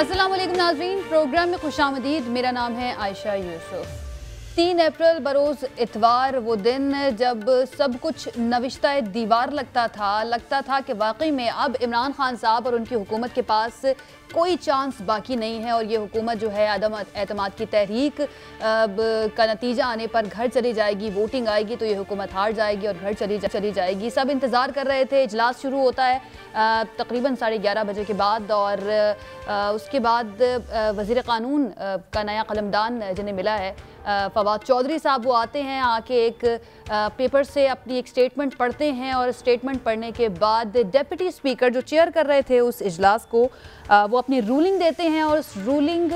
अस्सलाम वालेकुम नाज़रीन, प्रोग्राम में खुशामदीद। मेरा नाम है आयशा यूसुफ। 3 अप्रैल बरोज़ इतवार, वो दिन जब सब कुछ नविश्ता दीवार लगता था कि वाकई में अब इमरान खान साहब और उनकी हुकूमत के पास कोई चांस बाकी नहीं है और ये हुकूमत जो है अदम एतमाद की तहरीक का नतीजा आने पर घर चली जाएगी, वोटिंग आएगी तो ये हुकूमत हार जाएगी और घर चली जाएगी। सब इंतज़ार कर रहे थे। इजलास शुरू होता है तकरीबन 11:30 बजे के बाद और उसके बाद वज़ीर क़ानून का नया कलमदान जिन्हें मिला है फवाद चौधरी साहब, वो आते हैं, आके एक पेपर से अपनी एक स्टेटमेंट पढ़ते हैं और स्टेटमेंट पढ़ने के बाद डिप्टी स्पीकर जो चेयर कर रहे थे उस इजलास को वो अपनी रूलिंग देते हैं और उस रूलिंग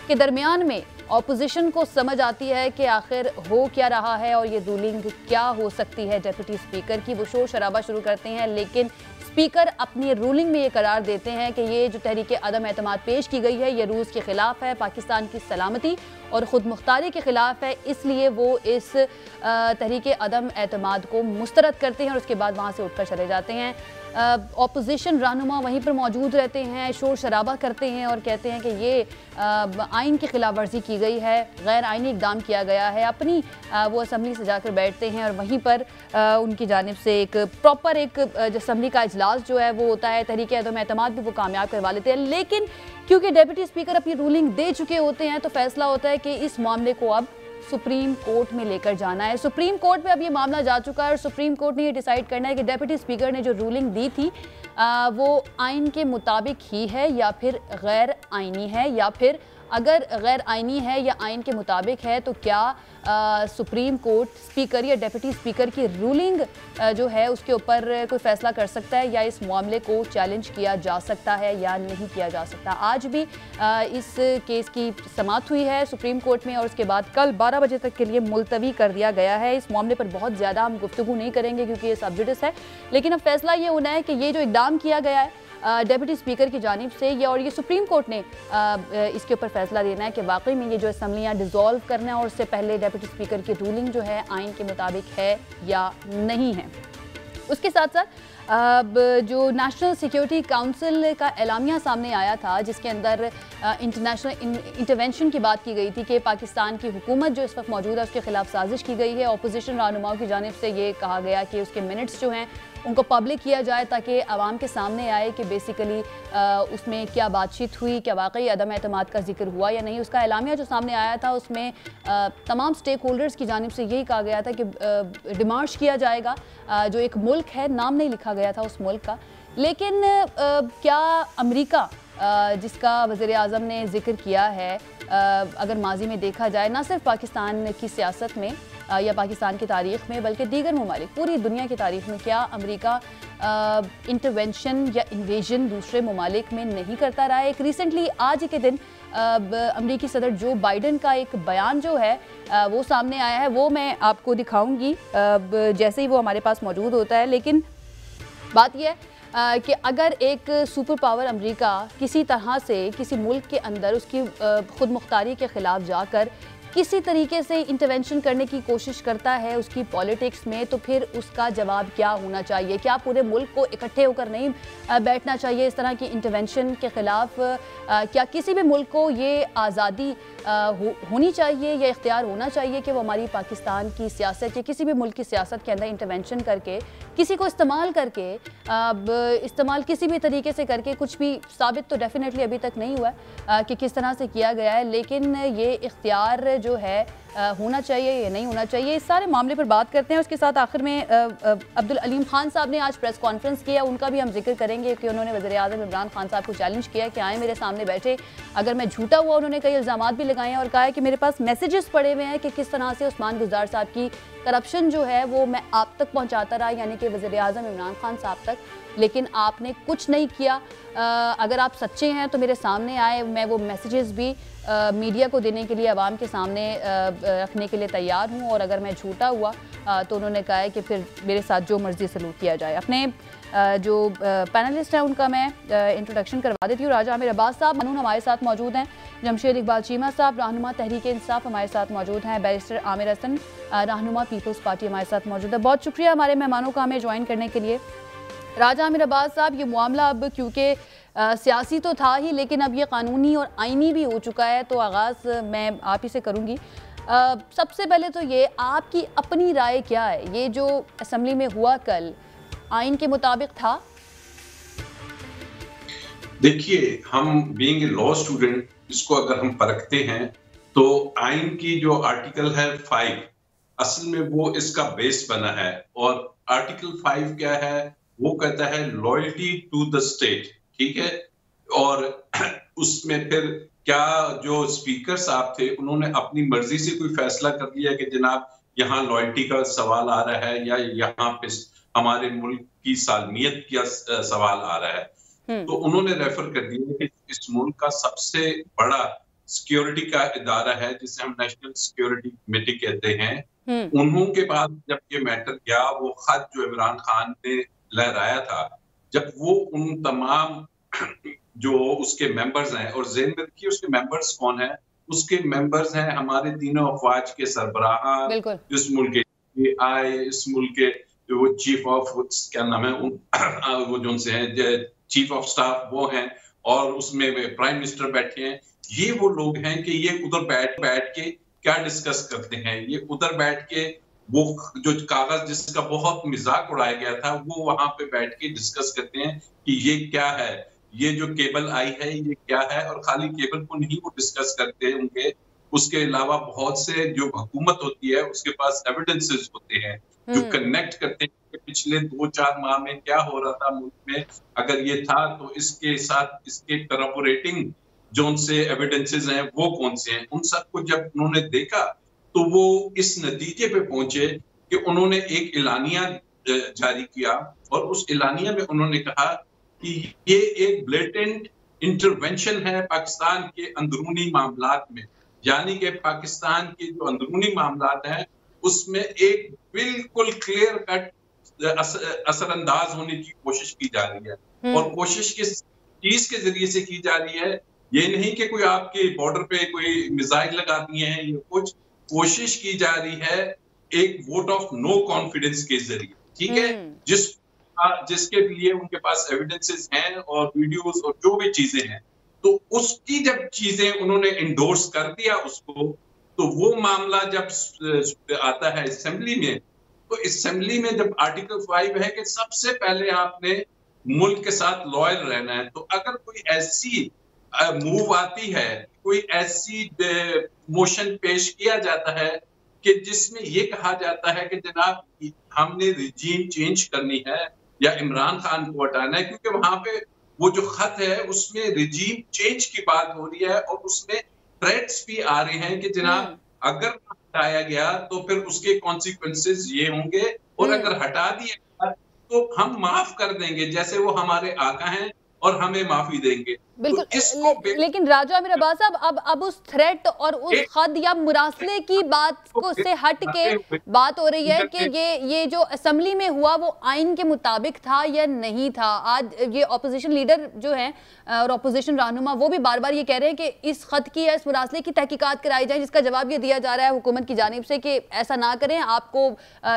के दरमियान में ऑपोजिशन को समझ आती है कि आखिर हो क्या रहा है और ये रूलिंग क्या हो सकती है डिप्टी स्पीकर की। वो शोर शराबा शुरू करते हैं, लेकिन स्पीकर अपनी रूलिंग में ये करार देते हैं कि ये जो तहरीक अदम एतमाद पेश की गई है ये रूस के ख़िलाफ़ है, पाकिस्तान की सलामती और ख़ुद मुख्तारी के ख़िलाफ़ है, इसलिए वो इस तहरीक अदम एतमाद को मुस्तरद करते हैं और उसके बाद वहाँ से उठकर चले जाते हैं। ऑपोजिशन रहनुमा वहीं पर मौजूद रहते हैं, शोर शराबा करते हैं और कहते हैं कि ये आइन की खिलाफ वर्जी की गई है, गैर आइनी इक़दाम किया गया है। अपनी वो असम्बली से जाकर बैठते हैं और वहीं पर उनकी जानिब से एक प्रॉपर एक असम्बली का इजलास जो है वो होता है, तहरीक अदम एतमाद भी वो कामयाब करवा लेते हैं। लेकिन क्योंकि डिप्टी स्पीकर अपनी रूलिंग दे चुके होते हैं तो फैसला होता है कि इस मामले को अब सुप्रीम कोर्ट में लेकर जाना है। सुप्रीम कोर्ट में अब ये मामला जा चुका है और सुप्रीम कोर्ट ने ये डिसाइड करना है कि डिप्टी स्पीकर ने जो रूलिंग दी थी वो आइन के मुताबिक ही है या फिर गैर आइनी है, या फिर अगर गैर आइनी है या आइन के मुताबिक है तो क्या सुप्रीम कोर्ट स्पीकर या डिप्टी स्पीकर की रूलिंग जो है उसके ऊपर कोई फैसला कर सकता है या इस मामले को चैलेंज किया जा सकता है या नहीं किया जा सकता। आज भी इस केस की समाअत हुई है सुप्रीम कोर्ट में और उसके बाद कल 12 बजे तक के लिए मुलतवी कर दिया गया है। इस मामले पर बहुत ज़्यादा हम गुफ्तगू नहीं करेंगे क्योंकि ये सब जुडिस है, लेकिन अब फैसला ये होना है कि ये जो इक़दाम किया गया है डिप्टी स्पीकर की जानिब से और ये सुप्रीम कोर्ट ने इसके ऊपर फैसला देना है कि वाकई में ये जो असम्बलियाँ डिज़ोल्व करना है और उससे पहले डिप्टी स्पीकर की रूलिंग जो है आइन के मुताबिक है या नहीं है। उसके साथ साथ जो नेशनल सिक्योरिटी काउंसिल का एलामिया सामने आया था जिसके अंदर इंटरनेशनल इंटरवेंशन की बात की गई थी कि पाकिस्तान की हुकूमत जो इस वक्त मौजूद है उसके खिलाफ साजिश की गई है। अपोजिशन रहनुमाओं की जानिब से ये कहा गया कि उसके मिनट्स जो हैं उनको पब्लिक किया जाए ताकि आवाम के सामने आए कि बेसिकली उसमें क्या बातचीत हुई, क्या वाकई अदम एतमाद का जिक्र हुआ या नहीं। उसका एलामिया जो सामने आया था उसमें तमाम स्टेक होल्डर्स की जानिब से यही कहा गया था कि डिमार्श किया जाएगा। जो एक मुल्क है, नाम नहीं लिखा गया था उस मुल्क का, लेकिन क्या अमेरिका जिसका वज़ीर आज़म ने जिक्र किया है, अगर माजी में देखा जाए ना सिर्फ पाकिस्तान की सियासत में या पाकिस्तान की तारीख़ में बल्कि दीगर ममालिक पूरी दुनिया की तारीख़ में, क्या अमेरिका इंटरवेंशन या इन्वेजन दूसरे ममालिक में नहीं करता रहा है। एक रिसेंटली आज के दिन अमेरिकी सदर जो बाइडन का एक बयान जो है वो सामने आया है, वो मैं आपको दिखाऊंगी जैसे ही वो हमारे पास मौजूद होता है। लेकिन बात यह है कि अगर एक सुपर पावर अमेरिका किसी तरह से किसी मुल्क के अंदर उसकी खुद मुख्तारी के ख़िलाफ़ जाकर किसी तरीके से इंटरवेंशन करने की कोशिश करता है उसकी पॉलिटिक्स में, तो फिर उसका जवाब क्या होना चाहिए। क्या पूरे मुल्क को इकट्ठे होकर नहीं बैठना चाहिए इस तरह की इंटरवेंशन के ख़िलाफ़? क्या किसी भी मुल्क को ये आज़ादी होनी चाहिए या इख्तियार होना चाहिए कि वो हमारी पाकिस्तान की सियासत या किसी भी मुल्क की सियासत के अंदर इंटरवेंशन करके किसी को इस्तेमाल करके इस्तेमाल किसी भी तरीके से करके, कुछ भी साबित तो डेफिनेटली अभी तक नहीं हुआ कि किस तरह से किया गया है, लेकिन ये इख्तियार जो है होना चाहिए या नहीं होना चाहिए, इस सारे मामले पर बात करते हैं। उसके साथ आखिर में अब्दुल अलीम खान साहब ने आज प्रेस कॉन्फ्रेंस किया, उनका भी हम जिक्र करेंगे कि उन्होंने वज़ीर आज़म इमरान खान साहब को चैलेंज किया कि आए मेरे सामने बैठे, अगर मैं झूठा हुआ उन्होंने कई इल्ज़ामात भी लगाए हैं और कहा है कि मेरे पास मैसेजेस पड़े हुए हैं कि किस तरह से उस्मान गुज़ार साहब की करप्शन जो है वो मैं आप तक पहुँचाता रहा, यानी कि वज़ीर आज़म इमरान खान साहब तक, लेकिन आपने कुछ नहीं किया। अगर आप सच्चे हैं तो मेरे सामने आए, मैं वो मैसेजेस भी मीडिया को देने के लिए, आवाम के सामने रखने के लिए तैयार हूँ, और अगर मैं झूठा हुआ तो उन्होंने कहा है कि फिर मेरे साथ जो मर्ज़ी सलूक किया जाए। अपने जो पैनलिस्ट हैं उनका मैं इंट्रोडक्शन करवा देती हूँ। राजा आमिर अब्बास साहब कानून हमारे साथ मौजूद हैं, जमशेद इकबाल चीमा साहब रहनुमा तहरीक इंसाफ हमारे साथ मौजूद हैं, बैरिस्टर आमिर हसन रहनुमा पीपल्स पार्टी हमारे साथ मौजूद है। बहुत शुक्रिया हमारे मेहमानों का हमें ज्वाइन करने के लिए। राजा आमिर अब्बास साहब, ये मामला अब क्योंकि सियासी तो था ही, लेकिन अब ये कानूनी और आईनी भी हो चुका है। तो आगाज़ मैं आप ही से करूँगी। सबसे पहले तो ये आपकी अपनी राय क्या है, ये जो असेंबली में हुआ कल आइन के मुताबिक था? देखिए, हम बीइंग ए लॉ स्टूडेंट इसको अगर हम परखते हैं तो आइन की जो आर्टिकल है 5 असल में वो इसका बेस बना है। और आर्टिकल 5 क्या है, वो कहता है लॉयल्टी टू द स्टेट, ठीक है। और उसमें फिर क्या जो स्पीकर साहब थे उन्होंने अपनी मर्जी से कोई फैसला कर लिया कि जनाब यहाँ लॉयल्टी का सवाल आ रहा है या यहाँ पे हमारे मुल्क की सालमियत का सवाल आ रहा है। तो उन्होंने रेफर कर दिया कि इस मुल्क का सबसे बड़ा सिक्योरिटी का इदारा है जिसे हम नेशनल सिक्योरिटी कमेटी कहते हैं, उन्हों के पास जब ये मैटर गया, वो खत जो इमरान खान ने लहराया था, जब वो उन तमाम जो उसके मेंबर्स हैं, और ज़हन में रखिए उसके मेंबर्स कौन है, उसके मेंबर्स हैं हमारे तीनों अफवाज के सरबराह, इस मुल्क के आए, इस मुल्क के जो वो चीफ ऑफ क्या नाम है वो जो उनसे हैं चीफ ऑफ स्टाफ वो हैं, और उसमें प्राइम मिनिस्टर बैठे हैं। ये वो लोग हैं कि ये उधर बैठ के क्या डिस्कस करते हैं। ये उधर बैठ के वो जो कागज जिसका बहुत मजाक उड़ाया गया था वो वहां पे बैठ के डिस्कस करते हैं कि ये क्या है, ये जो केबल आई है ये क्या है। और खाली केबल को नहीं वो डिस्कस करते होंगे, उसके अलावा बहुत से जो हुकूमत होती है उसके पास एविडेंसेस होते हैं जो कनेक्ट करते हैं कि पिछले 2-4 माह में क्या हो रहा था मुल्क में, अगर ये था तो इसके साथ इसके करबोरेटिंग जो उनसे एविडेंसेस हैं वो कौन से हैं। उन सबको जब उन्होंने देखा तो वो इस नतीजे पे पहुंचे कि उन्होंने एक एलानिया जारी किया, और उस एलानिया में उन्होंने कहा कि ये एक ब्लेटेंट इंटरवेंशन है पाकिस्तान के अंदरूनी मामलात में, यानी कि पाकिस्तान के जो अंदरूनी मामलात हैं उसमें एक बिल्कुल क्लियर कट असरअंदाज होने की कोशिश की जा रही है। और कोशिश किस चीज के जरिए से की जा रही है, ये नहीं कि कोई आपके बॉर्डर पे कोई मिसाइल लगा दिए हैं, ये कुछ कोशिश की जा रही है एक वोट ऑफ नो कॉन्फिडेंस के जरिए, ठीक है, जिसके लिए उनके पास एविडेंसेस हैं और वीडियोस और जो भी चीजें हैं। तो उसकी जब चीजें उन्होंने इंडोर्स कर दिया उसको, तो वो मामला जब आता है असेंबली में, तो असेंबली में जब आर्टिकल 5 है कि सबसे पहले आपने मुल्क के साथ लॉयल रहना है, तो अगर कोई ऐसी मूव आती है, कोई ऐसी मोशन पेश किया जाता है कि जिसमें ये कहा जाता है कि जनाब हमने रिजीम चेंज करनी है या इमरान खान को हटाना है, क्योंकि वहां पे वो जो खत है उसमें रिजीम चेंज की बात हो रही है और उसमें थ्रेट्स भी आ रहे हैं कि जनाब अगर हटाया गया तो फिर उसके कॉन्सिक्वेंसेस ये होंगे, और अगर हटा दिया तो हम माफ कर देंगे, जैसे वो हमारे आका हैं और हमें माफी देंगे। बिल्कुल। तो लेकिन राजा अमीर अब्बास साहब, अब उस थ्रेट और उस खत या मुरासले की बात को से हट के बात हो रही है कि ये जो असेंबली में हुआ वो आइन के मुताबिक था या नहीं था। आज ये ऑपोजिशन लीडर जो हैं और ऑपोजिशन रहनुमा वो भी बार बार ये कह रहे हैं कि इस खत की या इस मुरासले की तहकीकात कराई जाए, जिसका जवाब ये दिया जा रहा है हुकूमत की जानिब से कि ऐसा ना करें, आपको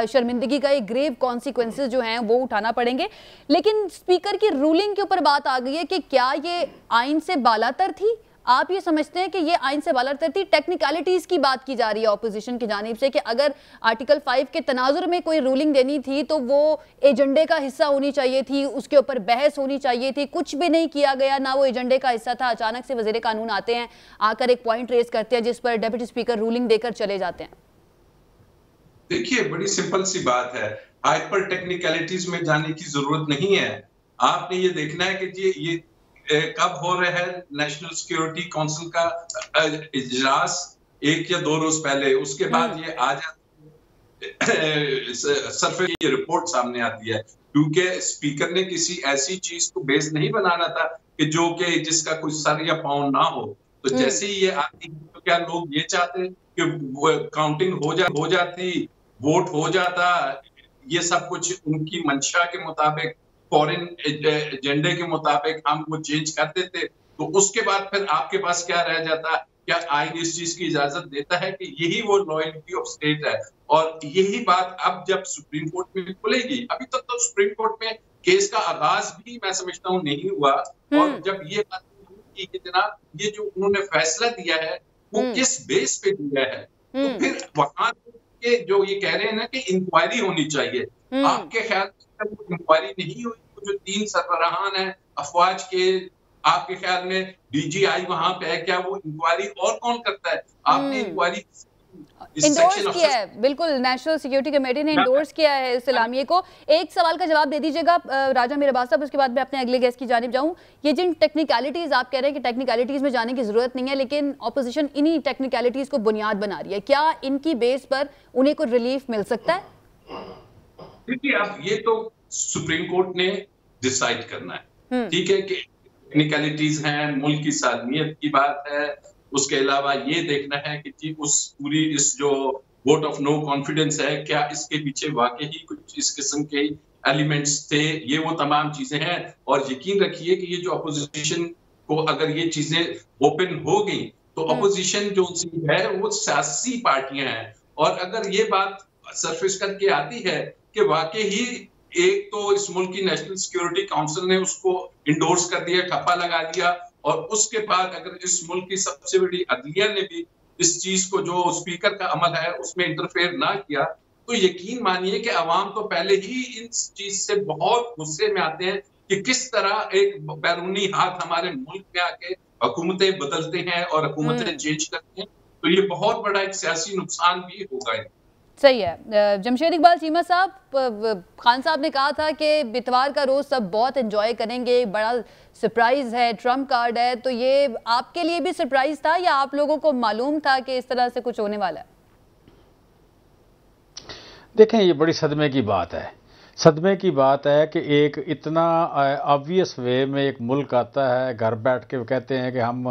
शर्मिंदगी का एक ग्रेव कॉन्सिक्वेंसेस जो हैं वो उठाना पड़ेंगे। लेकिन स्पीकर की रूलिंग के ऊपर बात आ गई है कि क्या ये आइन से बालातर थी? आप ये समझते हैं कि ये आइन से बालातर थी? टेक्निकलिटीज की बात की जा रही है ऑपोजिशन की जानिब से कि अगर आर्टिकल 5 के तनाजुर में कोई रूलिंग देनी थी तो वो एजेंडे का हिस्सा होनी चाहिए थी, उसके ऊपर बहस होनी चाहिए थी। कुछ भी नहीं किया गया, ना वो एजेंडे का हिस्सा था। अचानक से वजीर कानून आते हैं, आकर एक पॉइंट रेज करते हैं जिस पर डेप्यूटी स्पीकर रूलिंग देकर चले जाते हैं। देखिए, बड़ी सिंपल सी बात है, हाइपर टेक्निकलिटीज में जाने की जरूरत नहीं है। आपने ये देखना है कि ये कब हो रहा है नेशनल सिक्योरिटी काउंसिल का इजलास, 1 या 2 रोज पहले, उसके बाद ये आ सरफे ये रिपोर्ट सामने आती है, क्योंकि स्पीकर ने किसी ऐसी चीज को बेस नहीं बनाना था कि जो कि जिसका कोई सर या पाँव ना हो। तो जैसे ही ये आती तो क्या लोग ये चाहते कि काउंटिंग हो जाती, वोट हो जाता, ये सब कुछ उनकी मंशा के मुताबिक, फॉरेन एजेंडे के मुताबिक हम वो चेंज कर देते, तो उसके बाद फिर आपके पास क्या रह जाता? क्या आइन इस चीज की इजाजत देता है कि यही वो लॉयल्टी ऑफ स्टेट है? और यही बात अब जब सुप्रीम कोर्ट में खुलेगी, अभी तक तो सुप्रीम कोर्ट में केस का आगाज भी मैं समझता हूँ नहीं हुआ। और जब ये बात की कि जनाब ये जो उन्होंने फैसला दिया है वो किस बेस पे दिया है, तो फिर वहां के जो ये कह रहे हैं ना कि इंक्वायरी होनी चाहिए, आपके ख्याल में वो इंक्वायरी नहीं हुई? तो जो 3 सरबराहान है अफवाज के, आपके ख्याल में डीजीआई वहां पे है, क्या वो इंक्वायरी और कौन करता है? आपने इंक्वायरी इंडोर्स किया है, बिल्कुल नेशनल सिक्योरिटी कमेटी ने इंडोर्स किया है इस एलामिये को। एक सवाल का जवाब दे दीजिएगा राजा मीराबाद साहब, उसके बाद मैं अपने अगले गेस्ट की जानिब जाऊं। ये जिन टेक्निकलिटीज आप कह रहे हैं कि टेक्निकलिटीज में जाने की जरूरत नहीं है, लेकिन ऑपोजिशन इन्हीं टेक्निकलिटीज को बुनियाद बना रही है, क्या इनकी बेस पर उन्हें कोई रिलीफ मिल सकता है? देखिए अब ये तो सुप्रीम कोर्ट ने डिसाइड करना है, ठीक है, कि टेक्निकलिटीज हैं, मुल्क की सालमियत की बात है, उसके अलावा ये देखना है कि जी उस पूरी इस जो वोट ऑफ नो कॉन्फिडेंस है, क्या इसके पीछे वाकई ही कुछ इस किस्म के एलिमेंट्स थे, ये वो तमाम चीजें हैं। और यकीन रखिए कि ये जो अपोजिशन को अगर ये चीजें ओपन हो गई तो अपोजिशन जो है वो सियासी पार्टियां हैं, और अगर ये बात सरफेस करके आती है कि वाकई ही एक तो इस मुल्क की नेशनल सिक्योरिटी काउंसिल ने उसको इंडोर्स कर दिया, ठप्पा लगा दिया, और उसके बाद अगर इस मुल्क की सबसे बड़ी अदलिया ने भी इस चीज को, जो स्पीकर का अमल है उसमें इंटरफेयर ना किया, तो यकीन मानिए कि अवाम तो पहले ही इन चीज से बहुत गुस्से में आते हैं कि किस तरह एक बैरूनी हाथ हमारे मुल्क में आके हुकूमतें बदलते हैं और हुकूमतें चेंज करते हैं। तो ये बहुत बड़ा एक सियासी नुकसान भी होगा। सही है। जमशेद इकबाल चीमा साहब, खान साहब ने कहा था कि इतवार का रोज सब बहुत एंजॉय करेंगे, बड़ा सरप्राइज है, ट्रम्प कार्ड है, तो ये आपके लिए भी सरप्राइज था या आप लोगों को मालूम था कि इस तरह से कुछ होने वाला है? देखें, ये बड़ी सदमे की बात है। सदमे की बात है कि एक इतना ऑब्वियस वे में एक मुल्क आता है, घर बैठ के कहते हैं कि हम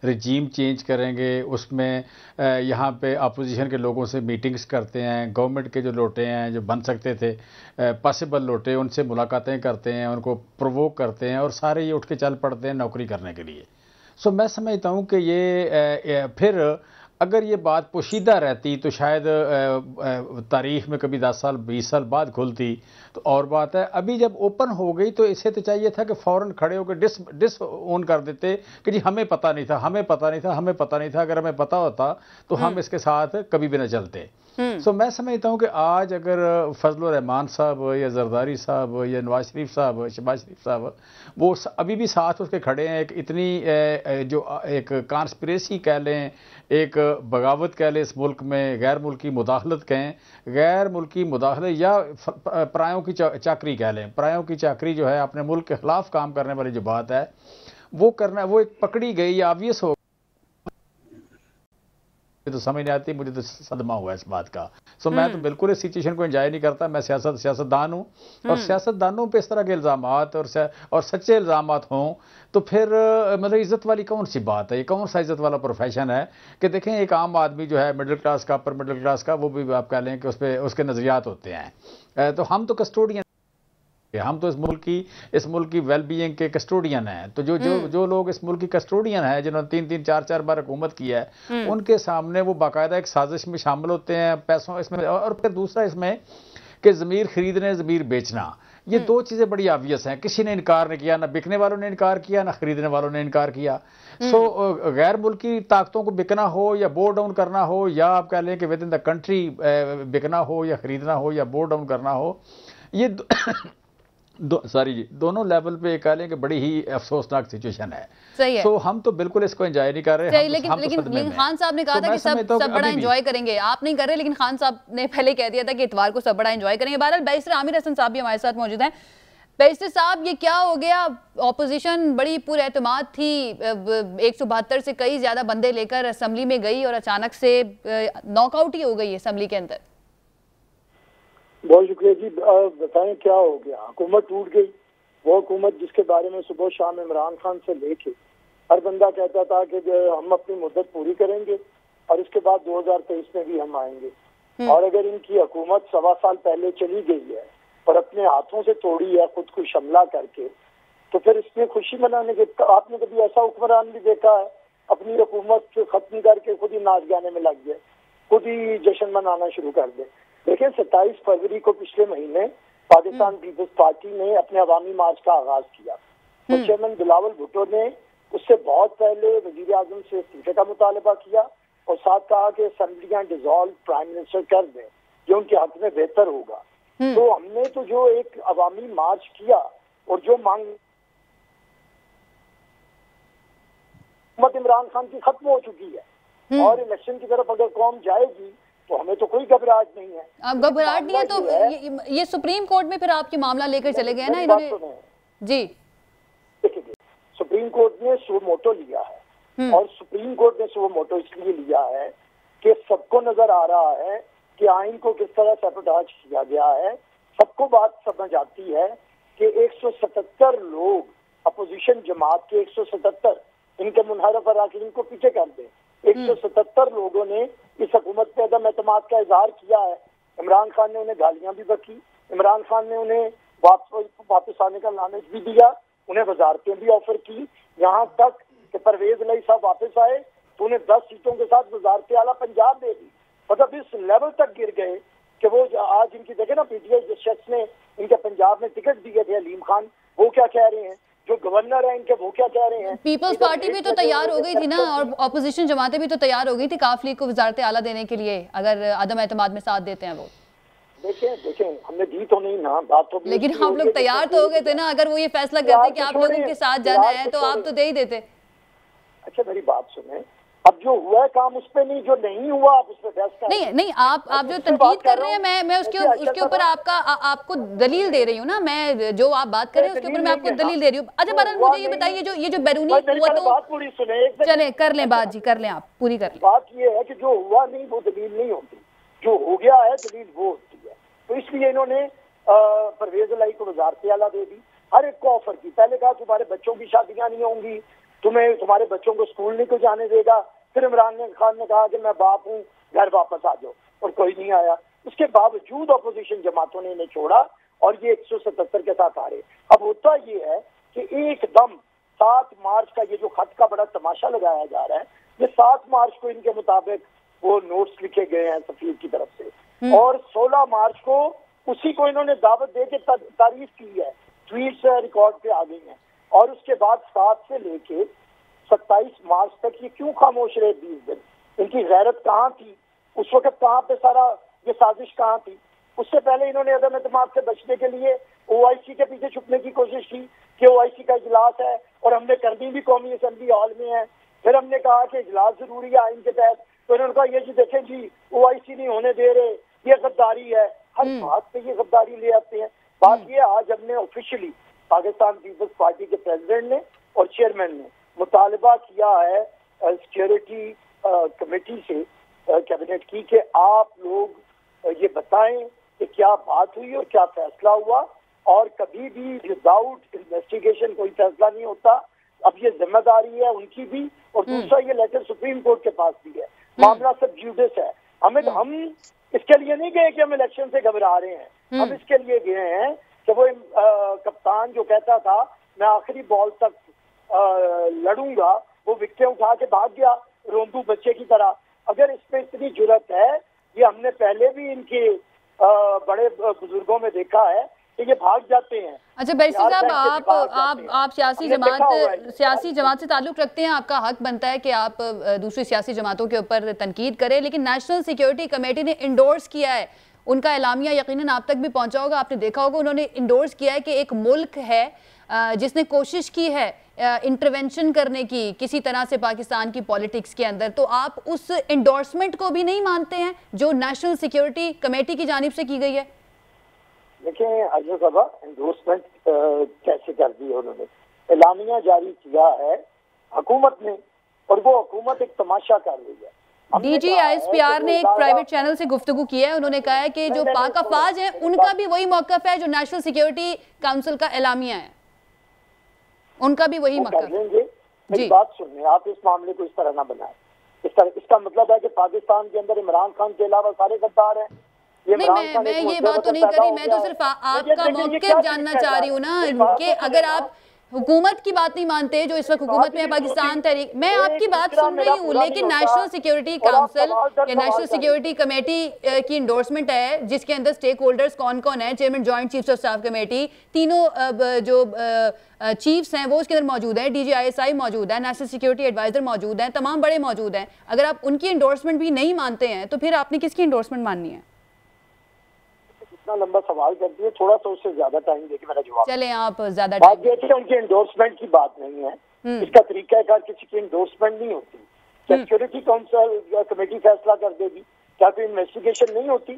रिजीम चेंज करेंगे, उसमें यहाँ पे अपोजिशन के लोगों से मीटिंग्स करते हैं, गवर्नमेंट के जो लोटे हैं, जो बन सकते थे पॉसिबल लोटे, उनसे मुलाकातें करते हैं, उनको प्रोवोक करते हैं, और सारे ये उठ के चल पड़ते हैं नौकरी करने के लिए। सो मैं समझता हूँ कि ये फिर अगर ये बात पोशीदा रहती तो शायद तारीख में कभी 10 साल 20 साल बाद खुलती तो और बात है। अभी जब ओपन हो गई तो इसे तो चाहिए था कि फ़ौरन खड़े होकर डिस ऑन कर देते कि जी हमें पता नहीं था, हमें पता नहीं था, हमें पता नहीं था। अगर हमें पता होता तो हम इसके साथ कभी भी न चलते। सो मैं समझता हूँ कि आज अगर फजलुर रहमान साहब या जरदारी साहब या नवाज शरीफ साहब, शहबाज शरीफ साहब, वो अभी भी साथ उसके खड़े हैं, एक इतनी जो एक कॉन्स्पिरेसी कह लें, एक बगावत कह लें इस मुल्क में, गैर मुल्की मुदाखलत कहें, गैर मुल्की मुदाखलत या परायों की चाकरी कह लें, परायों की चाकरी जो है अपने मुल्क के खिलाफ काम करने वाली जो बात है वो करना, वो एक पकड़ी गई, ऑब्वियस हो तो समझ नहीं आती। मुझे तो सदमा हुआ इस बात का। सो मैं तो बिल्कुल इस सिचुएशन को एंजॉय नहीं करता। मैं सियासतदान हूँ, और सियासतदानों पे इस तरह के इल्ज़ामात और सच्चे इल्ज़ामात हों तो फिर मतलब इज़्ज़त वाली कौन सी बात है? ये कौन सा इज़्ज़त वाला प्रोफेशन है कि देखें एक आम आदमी जो है मिडिल क्लास का, अपर मिडिल क्लास का, वो भी आप कह लें कि उस पर उसके नज़रियात होते हैं। तो हम तो कस्टोडियन, हम तो इस मुल्क की वेल बीइंग के कस्टोडियन हैं। तो जो लोग इस मुल्क की कस्टोडियन हैं, जिन्होंने 3-3 4-4 बार हुकूमत की है, उनके सामने वो बाकायदा एक साजिश में शामिल होते हैं, पैसों इसमें, और फिर दूसरा इसमें कि ज़मीर खरीदने, ज़मीर बेचना, ये दो चीज़ें बड़ी ऑब्वियस हैं। किसी ने इनकार नहीं किया, ना बिकने वालों ने इनकार किया, ना खरीदने वालों ने इनकार किया। सो गैर मुल्की ताकतों को बिकना हो या बोर डाउन करना हो, या आप कह लें कि विद इन द कंट्री बिकना हो या खरीदना हो या बोर डाउन करना हो, ये दोनों लेवल पे कह लें कि बड़ी ही अफसोसनाक सिचुएशन है। सही है। तो हम तो बिल्कुल इसको एंजॉय नहीं कर रहे। लेकिन खान साहब ने कहा था कि सब बड़ा एंजॉय करेंगे। आप नहीं कर रहे, लेकिन खान साहब ने पहले कह दिया था कि इतवार को सब बड़ा एंजॉय करेंगे। बहरहाल बैरिस्टर आमिर हसन साहब भी हमारे साथ मौजूद हैं। बैरिस्टर साहब, ये क्या हो गया? ऑपोजिशन बड़ी पुरएतमाद थी, 172 से कई ज्यादा बंदे लेकर असेंबली में गई और अचानक से नॉकआउट ही हो गई असेंबली के अंदर। बहुत शुक्रिया जी। बताएं क्या हो गया? हुकूमत टूट गई। वो हुकूमत जिसके बारे में सुबह शाम इमरान खान से लेके हर बंदा कहता था कि हम अपनी मुद्दत पूरी करेंगे और इसके बाद 2023 में भी हम आएंगे, और अगर इनकी हुकूमत 1.25 साल पहले चली गई है और अपने हाथों से तोड़ी है खुद को हमला करके, तो फिर इसमें खुशी मनाने के आपने कभी ऐसा हुक्मरान भी देखा है? अपनी हुकूमत खत्म करके खुद ही नाच गाने में लग गए, खुद ही जश्न मनाना शुरू कर दे। देखिए 27 फरवरी को पिछले महीने पाकिस्तान पीपल्स पार्टी ने अपने अवामी मार्च का आगाज किया और चेयरमैन बिलावल भुट्टो ने उससे बहुत पहले वजीर आजम से इस्तीफे का मुतालबा किया और साथ कहा कि असेंबलियां डिसॉल्व प्राइम मिनिस्टर कर दें, ये उनके हक में बेहतर होगा। तो हमने तो जो एक अवामी मार्च किया और जो मांग हुकूमत इमरान खान की खत्म हो चुकी है और इलेक्शन की तरफ अगर कौम जाएगी तो हमें तो कोई घबराहट नहीं है। अब घबराहट नहीं है तो ये सुप्रीम कोर्ट में फिर आपकी मामला लेकर चले गए ना इन्होंने जी। देखिए, सुप्रीम कोर्ट ने सो मोटो लिया है और सुप्रीम कोर्ट ने सो मोटो इसलिए लिया है कि सबको नजर आ रहा है कि आइन को किस तरह सैबोटाज किया गया है। सबको बात समझ आती है कि 177 लोग अपोजिशन जमात के 177 इनके मुनहरफ अराकीन को पीछे कर दें। 177 लोगों ने इस हुकूमत पे अदम एतमाद का इजहार किया है। इमरान खान ने उन्हें गालियां भी बकी, इमरान खान ने उन्हें वापस आने का लालच भी दिया, उन्हें वजारतें भी ऑफर की, यहाँ तक कि परवेज इलाही साहब वापस आए तो उन्हें 10 सीटों के साथ वजारत आला पंजाब दे दी। मतलब इस लेवल तक गिर गए कि वो आज इनकी देखे ना पीटीआई जिस शख्स ने इनके पंजाब में टिकट दिए थे अलीम खान, वो क्या कह रहे हैं, जो गवर्नर है इनके वो क्या कह रहे हैं। पीपल्स पार्टी भी तो तैयार हो गई थी ना और ऑपोजिशन जमातें भी तो तैयार हो गई थी काफ लीग को वजारत आला देने के लिए अगर अदम एतमाद में साथ देते हैं वो। देखें हमने दी तो नहीं ना बात तो, लेकिन हम लोग तैयार तो हो गए थे ना। अगर वो ये फैसला करते कि आप लोगों के साथ जाना है तो आप तो दे ही देते। अच्छा मेरी बात सुने, अब जो हुआ है काम उस पे नहीं, जो नहीं हुआ आप उस पे बहस कर नहीं आप जो तनकीद कर रहे हैं मैं उसके ऊपर आपको दलील दे रही हूँ ना। मैं जो आप बात कर रहे हैं उसके ऊपर मैं आपको दलील दे रही हूँ। अच्छा बहरहाल मुझे ये बताइए ये जो बैरूनी कुव्वतों, चले कर लें बात जी, कर लें आप पूरी कर लें। बात ये है कि जो हुआ नहीं वो दलील नहीं होती, जो हो गया है दलील वो होती है। तो इसलिए इन्होंने परवेज इलाही को वजारत आला दे दी, हर एक को ऑफर की। पहले कहा तुम्हारे बच्चों की शादियां नहीं होंगी, तुम्हारे बच्चों को स्कूल नहीं को जाने देगा। फिर इमरान खान ने कहा कि मैं बाप हूँ, घर वापस आ जाओ, और कोई नहीं आया। उसके बावजूद अपोजिशन जमातों ने इन्हें छोड़ा और ये 177 के साथ आ रहे। अब होता ये है कि एकदम 7 मार्च का ये जो खत का बड़ा तमाशा लगाया जा रहा है, ये 7 मार्च को इनके मुताबिक वो नोट्स लिखे गए हैं सफीर की तरफ से और 16 मार्च को उसी को इन्होंने दावत दे के तारीफ की है, ट्वीट रिकॉर्ड पे आ गई है। और उसके बाद 7 से लेके 27 मार्च तक ये क्यों खामोश रहे 20 दिन? इनकी गैरत कहाँ थी उस वक्त? कहाँ पे सारा ये साजिश कहाँ थी? उससे पहले इन्होंने अदम एतमाद से बचने के लिए ओआईसी के पीछे छुपने की कोशिश की कि ओआईसी का इजलास है और हमने करनी भी कौमी असेंबली हॉल में है। फिर हमने कहा कि इजलास जरूरी है आइन के तहत, तो इन्होंने कहा ये जी देखें जी ओआईसी नहीं होने दे रहे, ये गद्दारी है। हर बात पे ये गद्दारी ले आते हैं। बात ये आज हमने ऑफिशियली पाकिस्तान पीपल्स पार्टी के प्रेसिडेंट ने और चेयरमैन ने मुतालबा किया है सिक्योरिटी कमेटी से कैबिनेट की कि आप लोग ये बताएं कि क्या बात हुई और क्या फैसला हुआ, और कभी भी विदाउट इन्वेस्टिगेशन कोई फैसला नहीं होता। अब ये जिम्मेदारी है उनकी भी, और दूसरा ये लेटर सुप्रीम कोर्ट के पास भी है। मामला सब ज्यूडिस है। हम इसके लिए नहीं गए कि हम इलेक्शन से घबरा रहे हैं, हम इसके लिए गए हैं कि वो कप्तान जो कहता था मैं आखिरी बॉल तक लड़ूंगा, वो विकेटें उठा के भाग गया रोंदू बच्चे की तरह। अगर इस पे इतनी जुर्रत है, ये हमने पहले भी इनके बड़े बुजुर्गों में देखा है कि ये भाग जाते हैं। अच्छा बैरिस्टर साहब, आप सियासी जमात से ताल्लुक रखते हैं, आपका हक बनता है कि आप दूसरी सियासी जमातों के ऊपर तनकीद करें, लेकिन नेशनल सिक्योरिटी कमेटी ने इंडोर्स किया है, उनका एलामिया यकीनन आप तक भी पहुंचा होगा, आपने देखा होगा, उन्होंने इंडोर्स किया है कि एक मुल्क है जिसने कोशिश की है इंटरवेंशन करने की किसी तरह से पाकिस्तान की पॉलिटिक्स के अंदर, तो आप उस इंडोर्समेंट को भी नहीं मानते हैं जो नेशनल सिक्योरिटी कमेटी की जानिब से की गई है? देखिए अर्जुन साहब, इंडोर्समेंट कैसे कर दी उन्होंने? एलामिया जारी किया है हुकूमत ने, और वो हुकूमत एक तमाशा कर रही है। डीजी आईएसपीआर ने एक प्राइवेट चैनल से गुफ्तगू किया है, उन्होंने कहा है कि जो पाक अफवाज है उनका भी वही मौकफ है जो नेशनल सिक्योरिटी काउंसिल का एलामिया है, उनका भी वही मौकफ है। मेरी बात सुनिए, आप इस मामले को इस तरह ना बनाएं। इसका मतलब है कि पाकिस्तान के अंदर इमरान खान के अलावा सारे गद्दार हैं। नहीं, मैं ये बात तो नहीं करी, मैं तो सिर्फ आपका मौक़िफ़ जानना चाह रही हूँ ना कि अगर आप हुकूमत की बात नहीं मानते, जो इस वक्त हुकूमत में है पाकिस्तान तहरीक। मैं आपकी बात सुन रही हूँ, लेकिन नेशनल सिक्योरिटी काउंसिल या नेशनल सिक्योरिटी कमेटी की इंडोर्समेंट है, जिसके अंदर स्टेक होल्डर्स कौन कौन है, chairman joint chiefs of staff committee, तीनों जो चीफ्स हैं वो उसके अंदर मौजूद है, DGISI मौजूद है, नेशनल सिक्योरिटी एडवाइजर मौजूद है, तमाम बड़े मौजूद हैं। अगर आप उनकी इंडोर्समेंट भी नहीं मानते हैं तो फिर आपने किसकी इंडोर्समेंट माननी है? इतना लंबा सवाल कर दिए, थोड़ा सा उससे ज्यादा टाइम देके मेरा जवाब। चले आप ज्यादा बात ये है, उनकी एंडोर्समेंट की बात नहीं है, इसका तरीकाकार किसी की एंडोर्समेंट नहीं होती। सिक्योरिटी काउंसिल कमेटी फैसला कर देगी, क्या कोई इन्वेस्टिगेशन नहीं होती?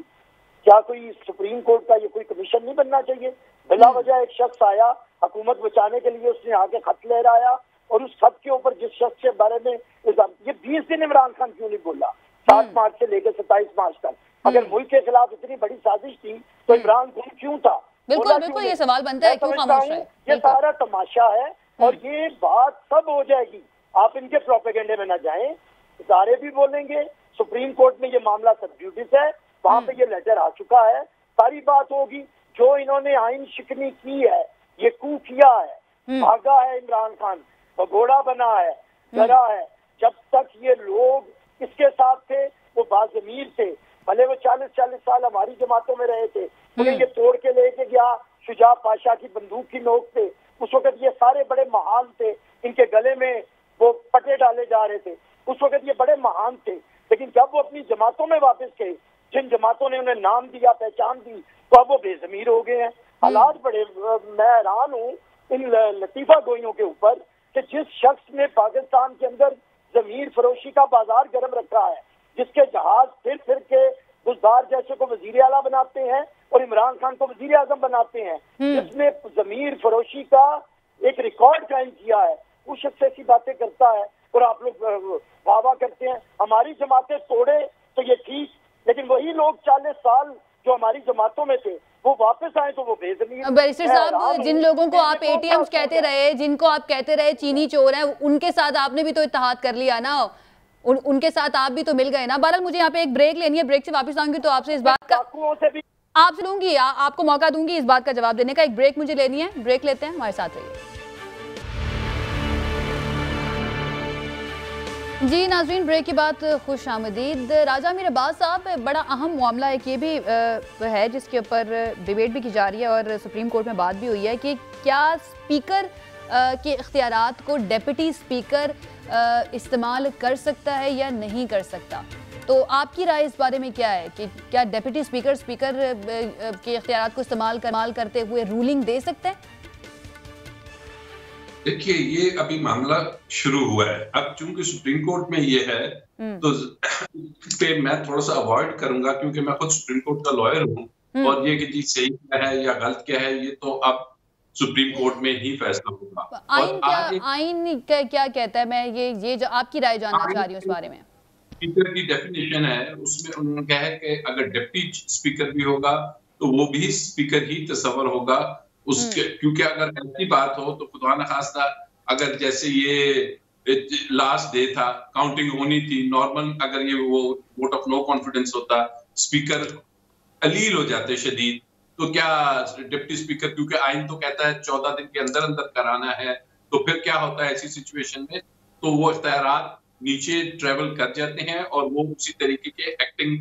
क्या कोई सुप्रीम कोर्ट का ये कोई कमीशन नहीं बनना चाहिए? बिला वजह एक शख्स आया, हुकूमत बचाने के लिए उसने आके खत ले आया, और उस खत के ऊपर जिस शख्स के बारे में ये 20 दिन इमरान खान क्यों नहीं बोला, 7 मार्च से लेकर 27 मार्च तक? अगर मुल्क के खिलाफ इतनी बड़ी साजिश थी तो इमरान खान क्यों था? बिल्कुल बिल्कुल, ये सवाल बनता है, क्यों खामोश है? ये सारा तमाशा है, और ये बात सब हो जाएगी। आप इनके प्रोपेगेंडे में न जाएं, सारे भी बोलेंगे सुप्रीम कोर्ट में ये मामला सब जुडिस है, वहां पे ये लेटर आ चुका है, सारी बात होगी। जो इन्होंने आइन शिकनी की है, ये कू किया है, भागा है इमरान खान, भगोड़ा बना है, डरा है। जब तक ये लोग इसके साथ थे, वो बाज़मीर थे, भले वो 40-40 साल हमारी जमातों में रहे थे, उन्हें ये तोड़ के लेके गया शुजा पाशा की बंदूक की नोक पे। उस वक्त ये सारे बड़े महान थे, इनके गले में वो पटे डाले जा रहे थे, उस वक्त ये बड़े महान थे। लेकिन जब वो अपनी जमातों में वापस गए, जिन जमातों ने उन्हें नाम दिया, पहचान दी, तो अब वो बेजमीर हो गए हैं। हालात बड़े, मैं हैरान हूँ इन लतीफा गोइयों के ऊपर कि जिस शख्स ने पाकिस्तान के अंदर जमीर फरोशी का बाजार गर्म रखा है, जिसके जहाज फिर के गुलजार जैसे को वजीर आला बनाते हैं और इमरान खान को वजीर आजम बनाते हैं, जिसने जमीर फरोशी का एक रिकॉर्ड कायम किया है, उस शख्स ऐसी बातें करता है और आप लोग वाह करते हैं। हमारी जमातें तोड़े तो ये ठीक, लेकिन वही लोग 40 साल जो हमारी जमातों में थे वो वापस आए तो वो बेज़मीर। बैरिस्टर साहब, जिन लोगों को आप ATMs कहते रहे, जिनको आप कहते रहे चीनी चोर हैं, उनके साथ आपने भी तो इत्तेहाद कर लिया ना, उनके साथ आप भी तो मिल गए ना। बहरहाल मुझे यहाँ पे एक ब्रेक लेनी है, ब्रेक से वापस आऊंगी तो आपसे इस बात का आपसे लूंगी, आपको मौका दूंगी इस बात का जवाब देने का। एक ब्रेक मुझे लेनी है, ब्रेक लेते हैं, हमारे साथ रहिए। जी नाज़रीन, ब्रेक के बाद खुश आमदीद। राजा मीर अब्बास साहब, बड़ा अहम मामला है कि ये भी है जिसके ऊपर डिबेट भी की जा रही है और सुप्रीम कोर्ट में बात भी हुई है कि क्या स्पीकर के इख्तियारात को डेप्यूटी स्पीकर इस्तेमाल कर सकता है या नहीं कर सकता। तो आपकी राय इस बारे में क्या है कि क्या डेप्यूटी स्पीकर के इख्तियारात को इस्तेमाल करते हुए रूलिंग दे सकते हैं? देखिए, ये अभी मामला शुरू हुआ है, अब चूंकि सुप्रीम कोर्ट में ये है तो पे मैं थोड़ा सा अवॉइड करूंगा, क्योंकि मैं खुद सुप्रीम कोर्ट का लॉयर हूँ और ये कि चीज सही क्या है या गलत क्या है ये तो अब सुप्रीम कोर्ट में ही फैसला होगा। आइन क्या कहता है, मैं ये जो आपकी राय जानना चाह रही हूँ इस बारे में। स्पीकर की डेफिनेशन है, उसमें उन्होंने कहा है कि अगर डिप्टी स्पीकर भी होगा तो वो भी स्पीकर ही तस्वर होगा उसके, क्योंकि अगर ऐसी बात हो तो खुदा न खास्ता अगर जैसे ये लास्ट डे था, काउंटिंग होनी थी नॉर्मल, अगर ये वो वोट ऑफ नो कॉन्फिडेंस होता, स्पीकर अलील हो जाते शदीद, तो क्या डिप्टी स्पीकर, क्योंकि आइन तो कहता है 14 दिन के अंदर अंदर कराना है, तो फिर क्या होता है ऐसी सिचुएशन में, तो वो इख्तियारात नीचे ट्रेवल कर जाते हैं और वो उसी तरीके के एक्टिंग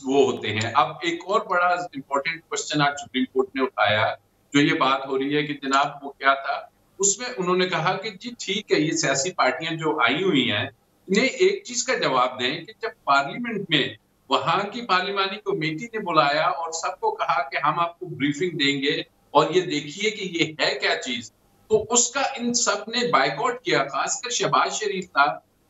वो होते हैं। अब एक और बड़ा इंपॉर्टेंट क्वेश्चन आज सुप्रीम कोर्ट ने उठाया, जो ये बात हो रही है कि जनाब वो क्या था, उसमें उन्होंने कहा कि जी ठीक है, ये सियासी पार्टियां जो आई हुई हैं इन्हें एक चीज का जवाब दें कि जब पार्लियामेंट में वहां की पार्लिमानी कमेटी ने बुलाया और सबको कहा कि हम आपको ब्रीफिंग देंगे और ये देखिए कि ये है क्या चीज, तो उसका इन सब ने बायकॉट किया। खासकर शहबाज शरीफ था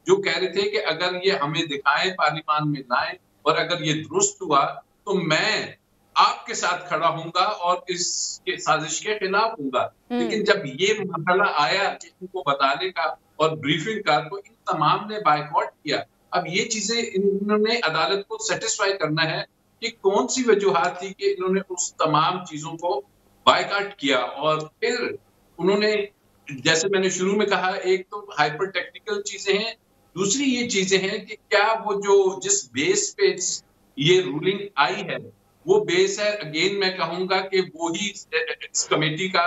जो कह रहे थे कि अगर ये हमें दिखाएं, पार्लियामान में लाएं और अगर ये दुरुस्त हुआ तो मैं आपके साथ खड़ा हूंगा और इस साजिश के खिलाफ हूंगा। लेकिन जब ये मसला आया इनको बताने का और ब्रीफिंग का, तो इन तमाम ने बायकॉट किया। अब ये चीजें इन्होंने अदालत को सेटिस्फाई करना है कि कौन सी वजूहात थी कि इन्होंने उस तमाम चीजों को बायकॉट किया। और फिर उन्होंने, जैसे मैंने शुरू में कहा, एक तो हाइपर टेक्निकल चीजें हैं, दूसरी ये चीजें हैं कि क्या वो जो जिस बेस पे ये रूलिंग आई है वो बेस है, अगेन मैं कहूंगा कि वो ही इस कमेटी का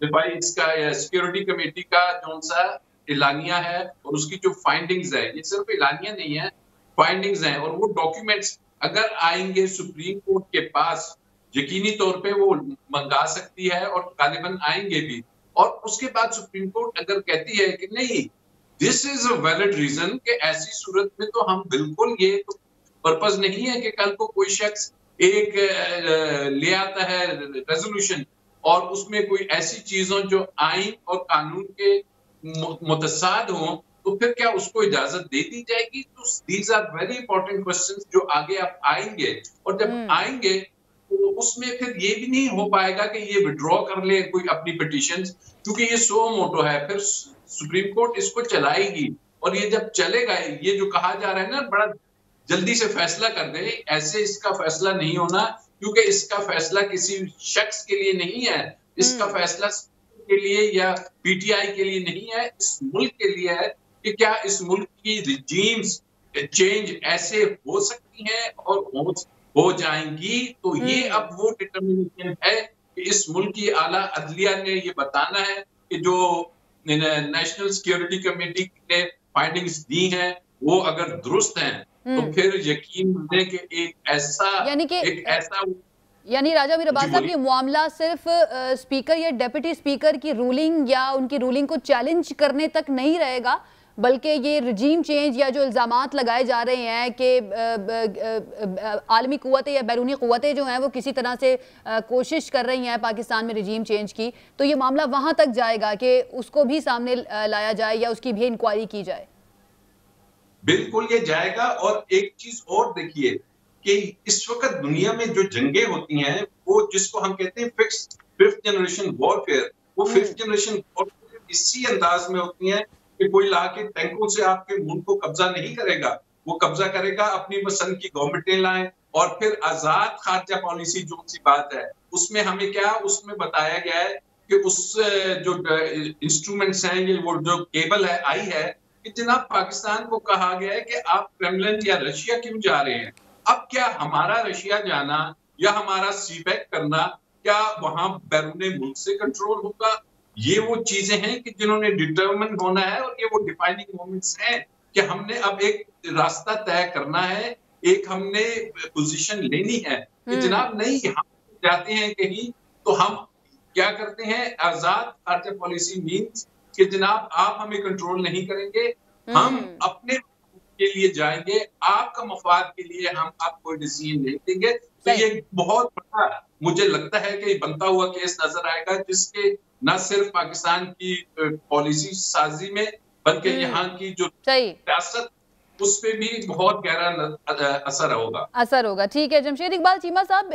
भाई इसका सिक्योरिटी कमेटी का जो सा एलानिया है और उसकी जो फाइंडिंग्स है, ये सिर्फ एलानिया नहीं है, फाइंडिंग्स हैं, और वो डॉक्यूमेंट्स अगर आएंगे सुप्रीम कोर्ट के पास, यकीनी तौर पे वो मंगा सकती है और गालिबन आएंगे भी। और उसके बाद सुप्रीम कोर्ट अगर कहती है कि नहीं, this is a valid reason, कि ऐसी सूरत में तो हम बिल्कुल, ये तो पर्पस नहीं है कि कल को कोई शख्स एक ले आता है रेजोल्यूशन और उसमें कोई ऐसी चीजों जो आइन और कानून के मुतसाद हो, तो फिर क्या उसको इजाजत दे दी जाएगी? तो these are very important questions जो आगे आप आएंगे, और जब आएंगे तो उसमें फिर ये भी नहीं हो पाएगा कि ये विड्रॉ कर ले कोई अपनी पिटीशंस, क्योंकि ये सो मोटो है, फिर सुप्रीम कोर्ट इसको चलाएगी, और ये जब चलेगा, ये जो कहा जा रहा है ना बड़ा जल्दी से फैसला कर दे, ऐसे इसका फैसला नहीं होना, क्योंकि इसका फैसला किसी शख्स के लिए नहीं है, इसका फैसला के लिए या पीटीआई के लिए नहीं है, इस मुल्क के लिए है कि क्या इस मुल्क की रिजीम्स चेंज ऐसे हो सकती हैं और हो जाएंगी। तो ये अब वो डिटर्मिनेशन है कि इस मुल्क की आला अदलिया ने ये बताना है कि जो नेशनल सिक्योरिटी कमेटी ने फाइंडिंग्स दी हैं वो अगर दुरुस्त हैं, तो फिर यकीन है कि एक ऐसा यानी राजा मीर अब्बास साहब, ये मामला सिर्फ स्पीकर या डेप्यूटी स्पीकर की रूलिंग या उनकी रूलिंग को चैलेंज करने तक नहीं रहेगा, बल्कि ये रजीम चेंज या जो इल्ज़ामात लगाए जा रहे हैं कि आलमी क़ुव्वतें या बैरूनी क़ुव्वतें जो हैं वो किसी तरह से कोशिश कर रही हैं पाकिस्तान में रजीम चेंज की, तो ये मामला वहाँ तक जाएगा कि उसको भी सामने लाया जाए या उसकी भी इंक्वायरी की जाए? बिल्कुल ये जाएगा। और एक चीज और देखिए कि इस वक्त दुनिया में जो जंगें होती हैं, वो जिसको हम कहते हैं फिफ्थ जनरेशन वॉरफेयर, वो फिफ्थ जनरेशन वॉरफेयर इसी अंदाज में होती हैं कि कोई लाके टैंकों से आपके मुल्क को कब्जा नहीं करेगा, वो कब्जा करेगा अपनी पसंद की गवर्नमेंटें लाएं, और फिर आजाद खारजा पॉलिसी जो सी बात है उसमें हमें क्या उसमें बताया गया है कि उस जो इंस्ट्रूमेंट्स हैं, ये वो जो केबल है आई है कि जनाब पाकिस्तान को कहा गया है कि आप क्रेमलिन या रशिया क्यों जा रहे हैं। अब क्या हमारा रशिया जाना या हमारा सीपैक करना, क्या वहां बैरूने मुल्क से कंट्रोल होगा? ये वो चीजें हैं कि जिन्होंने डिटरमिन होना है, और ये वो डिफाइनिंग मोमेंट्स हैं कि हमने अब एक रास्ता तय करना है, एक हमने पोजीशन लेनी है कि जनाब नहीं, हम जाते हैं कहीं तो हम क्या करते हैं, आजाद खारजा पॉलिसी मीन्स कि जनाब आप हमें कंट्रोल नहीं करेंगे, हम अपने के लिए जाएंगे, आपका मफाद के लिए हम आपको डिसीजन नहीं देंगे। तो ये बहुत बड़ा मुझे लगता है कि बनता हुआ केस नजर आएगा, जिसके न सिर्फ पाकिस्तान की पॉलिसी साजी में बल्कि यहाँ की जो सियासत उस पे भी बहुत गहरा असर होगा। ठीक है जमशेद इकबाल चीमा साहब,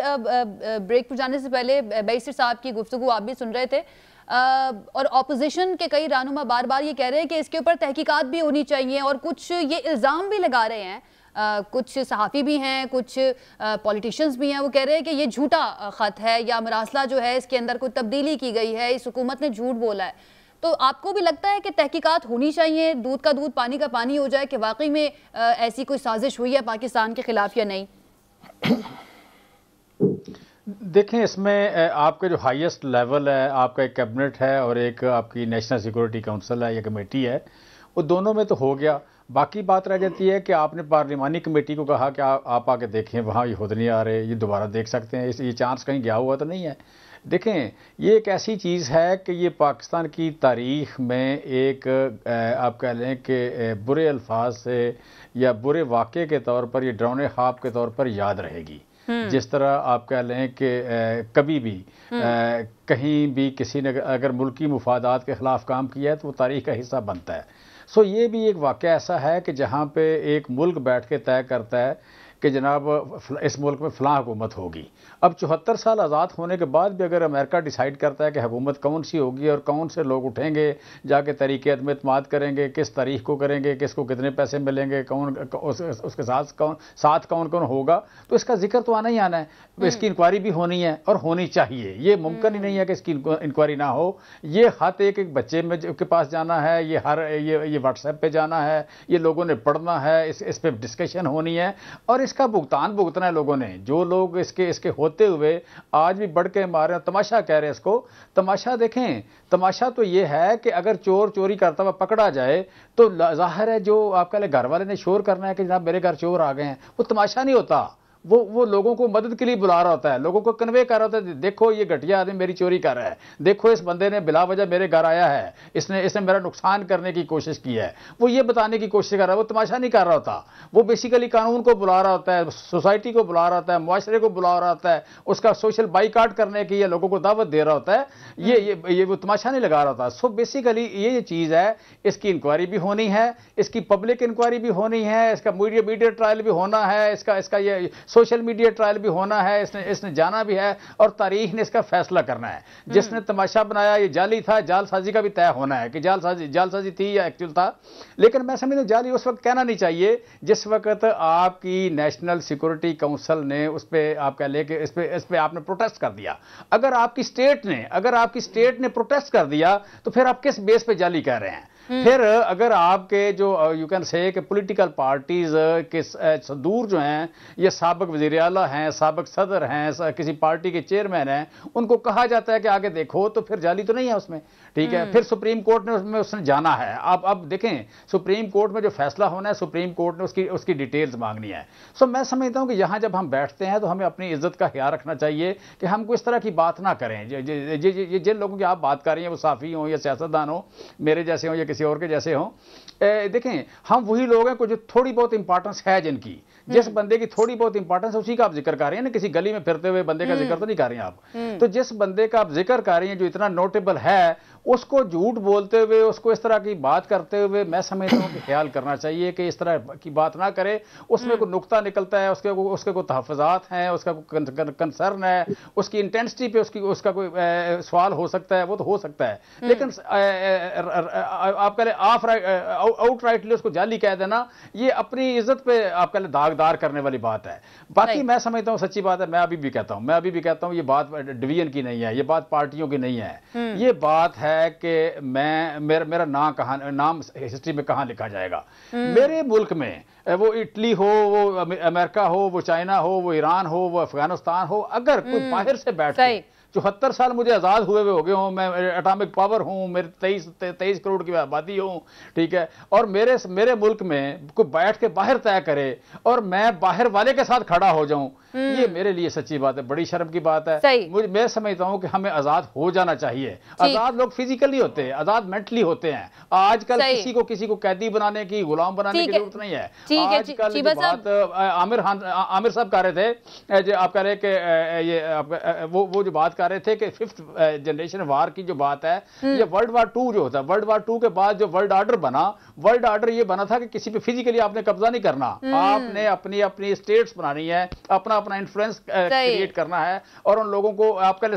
ब्रेक पर जाने से पहले बैरिस्टर साहब की गुफ्तगू आप भी सुन रहे थे, और ऑपोजिशन के कई रहनुमा बार बार ये कह रहे हैं कि इसके ऊपर तहकीकात भी होनी चाहिए, और कुछ ये इल्ज़ाम भी लगा रहे हैं, कुछ सहाफ़ी भी हैं, कुछ पॉलिटिशियंस भी हैं, वो कह रहे हैं कि ये झूठा ख़त है या मरासला जो है इसके अंदर कोई तब्दीली की गई है, इस हुकूमत ने झूठ बोला है। तो आपको भी लगता है कि तहकीकात होनी चाहिए, दूध का दूध पानी का पानी हो जाए कि वाकई में ऐसी कोई साजिश हुई है पाकिस्तान के खिलाफ या नहीं? देखें, इसमें आपका जो हाईएस्ट लेवल है, आपका एक कैबिनेट है और एक आपकी नेशनल सिक्योरिटी काउंसिल है या कमेटी है, वो दोनों में तो हो गया। बाकी बात रह जाती है कि आपने पार्लिमानी कमेटी को कहा कि आप आके देखें, वहाँ ये खुद नहीं आ रहे, ये दोबारा देख सकते हैं, ये चांस कहीं गया हुआ तो नहीं है। देखें, ये एक ऐसी चीज़ है कि ये पाकिस्तान की तारीख़ में एक आप कह लें कि बुरे अल्फाज से या बुरे वाक़े के तौर पर, ये डरावने ख्वाब के तौर पर याद रहेगी। जिस तरह आप कह लें कि कभी भी कहीं भी किसी ने अगर मुल्की मुफादात के ख़िलाफ़ काम किया है तो वो तारीख़ का हिस्सा बनता है। सो ये भी एक वाक़या ऐसा है कि जहाँ पे एक मुल्क बैठ के तय करता है कि जनाब इस मुल्क में फ़लाँ हुकूमत होगी। अब 74 साल आज़ाद होने के बाद भी अगर अमेरिका डिसाइड करता है कि हुकूमत कौन सी होगी और कौन से लोग उठेंगे, जाके तरीक़े अदम एतमाद करेंगे, किस तारीख को करेंगे, किसको कितने पैसे मिलेंगे, कौन उसके साथ कौन कौन होगा, तो इसका जिक्र तो आना ही आना है। इसकी इंक्वायरी भी होनी है और होनी चाहिए। ये मुमकिन ही नहीं है कि इसकी इंक्वायरी ना हो। ये ख़त एक बच्चे में के पास जाना है, ये व्हाट्सएप पे जाना है, ये लोगों ने पढ़ना है, इस पर डिस्कशन होनी है, और इसका भुगतान भुगतना है लोगों ने, जो लोग इसके होते हुए आज भी बढ़ के मारे तमाशा कह रहे हैं इसको। तमाशा देखें, तमाशा तो ये है कि अगर चोर चोरी करता हुआ पकड़ा जाए तो जाहिर है जो आपके लिए घर वाले ने शोर करना है कि जनाब मेरे घर चोर आ गए हैं, वो तमाशा नहीं होता, वो लोगों को मदद के लिए बुला रहा होता है, लोगों को कन्वे कर रहा होता है, देखो ये घटिया आदमी मेरी चोरी कर रहा है, देखो इस बंदे ने बिला वजह मेरे घर आया है, इसने मेरा नुकसान करने की कोशिश की है, वो ये बताने की कोशिश कर रहा है, वो तमाशा नहीं कर रहा होता, वो बेसिकली कानून को बुला रहा होता है, सोसाइटी को बुला रहा होता है, मुआशरे को बुला रहा होता है, उसका सोशल बाइकाट करने की या लोगों को दावत दे रहा होता है, ये वो तमाशा नहीं लगा रहा होता। सो बेसिकली ये चीज़ है, इसकी इंक्वायरी भी होनी है, इसकी पब्लिक इंक्वायरी भी होनी है, इसका मीडिया ट्रायल भी होना है, इसका ये सोशल मीडिया ट्रायल भी होना है, इसने जाना भी है और तारीख ने इसका फैसला करना है। जिसने तमाशा बनाया ये जाली था, जालसाजी का भी तय होना है कि जालसाजी थी या एक्चुअल था। लेकिन मैं समझता हूं जाली उस वक्त कहना नहीं चाहिए जिस वक्त आपकी नेशनल सिक्योरिटी काउंसिल ने उस पर आप कह ले कि इस पे आपने प्रोटेस्ट कर दिया। अगर आपकी स्टेट ने प्रोटेस्ट कर दिया तो फिर आप किस बेस पे जाली कह रहे हैं? फिर अगर आपके जो यू कैन से कि पॉलिटिकल पार्टीज के सदूर जो हैं, ये साबिक वज़ीर आला हैं, साबिक सदर हैं, किसी पार्टी के चेयरमैन हैं, उनको कहा जाता है कि आगे देखो, तो फिर जाली तो नहीं है उसमें, ठीक है। फिर सुप्रीम कोर्ट ने उसने जाना है। अब देखें सुप्रीम कोर्ट में जो फैसला होना है, सुप्रीम कोर्ट ने उसकी डिटेल्स मांगनी है। सो मैं समझता हूं कि यहां जब हम बैठते हैं तो हमें अपनी इज्जत का ख्याल रखना चाहिए कि हम कोई इस तरह की बात ना करें। जिन लोगों की आप बात कर रही हैं वो साफ़ी हों या सियासतदान हो, मेरे जैसे हों या किसी और के जैसे हों, देखें हम वही लोग हैं को जो थोड़ी बहुत इंपॉर्टेंस है, जिनकी जिस बंदे की थोड़ी बहुत इंपॉर्टेंस है उसी का आप जिक्र कर रहे हैं ना, किसी गली में फिरते हुए बंदे का जिक्र तो नहीं कर रही हैं आप। तो जिस बंदे का आप जिक्र कर रही हैं जो इतना नोटेबल है, उसको झूठ बोलते हुए, उसको इस तरह की बात करते हुए मैं समझता हूं कि ख्याल करना चाहिए कि इस तरह की बात ना करे। उसमें कोई नुक्ता निकलता है, उसके कोई तहफ़्फ़ुज़ात हैं, उसका कोई कंसर्न है, उसकी इंटेंसिटी पे उसका कोई सवाल हो सकता है, वो तो हो सकता है। लेकिन आप कह आउट राइटली उसको जाली कह देना, ये अपनी इज्जत पे आप कह दागदार करने वाली बात है। बाकी मैं समझता हूँ सच्ची बात है, मैं अभी भी कहता हूँ ये बात डिवीजन की नहीं है, ये बात पार्टियों की नहीं है, ये बात है कि मेरा नाम हिस्ट्री में कहां लिखा जाएगा। मेरे मुल्क में वो इटली हो, वो अमेरिका हो, वो चाइना हो, वो ईरान हो, वो अफगानिस्तान हो, अगर कोई बाहर से बैठ के 74 साल मुझे आज़ाद हुए हो गए हों, मैं एटॉमिक पावर हूँ, मेरे 23 करोड़ की आबादी हूँ, ठीक है, और मेरे मुल्क में कोई बैठ के बाहर तय करे और मैं बाहर वाले के साथ खड़ा हो जाऊं, ये मेरे लिए सच्ची बात है, बड़ी शर्म की बात है। मैं समझता हूं कि हमें आज़ाद हो जाना चाहिए। आज़ाद लोग फिजिकली होते हैं, आज़ाद मेंटली होते हैं। आजकल किसी को कैदी बनाने की, गुलाम बनाने की जरूरत नहीं है। आजकल बात आमिर साहब कह रहे थे, जो आप कह रहे कि ये वो जो बात कर रहे थे कि 5th जनरेशन वार की जो बात है, ये वर्ल्ड वार 2 जो होता है, वर्ल्ड वार 2 के बाद जो वर्ल्ड ऑर्डर बना, वर्ल्ड ऑर्डर ये बना था कि किसी पे फिजिकली आपने कब्जा नहीं करना, आपने अपनी स्टेट्स बनानी है, अपना इन्फ्लुएंस क्रिएट करना है और उन लोगों को आपका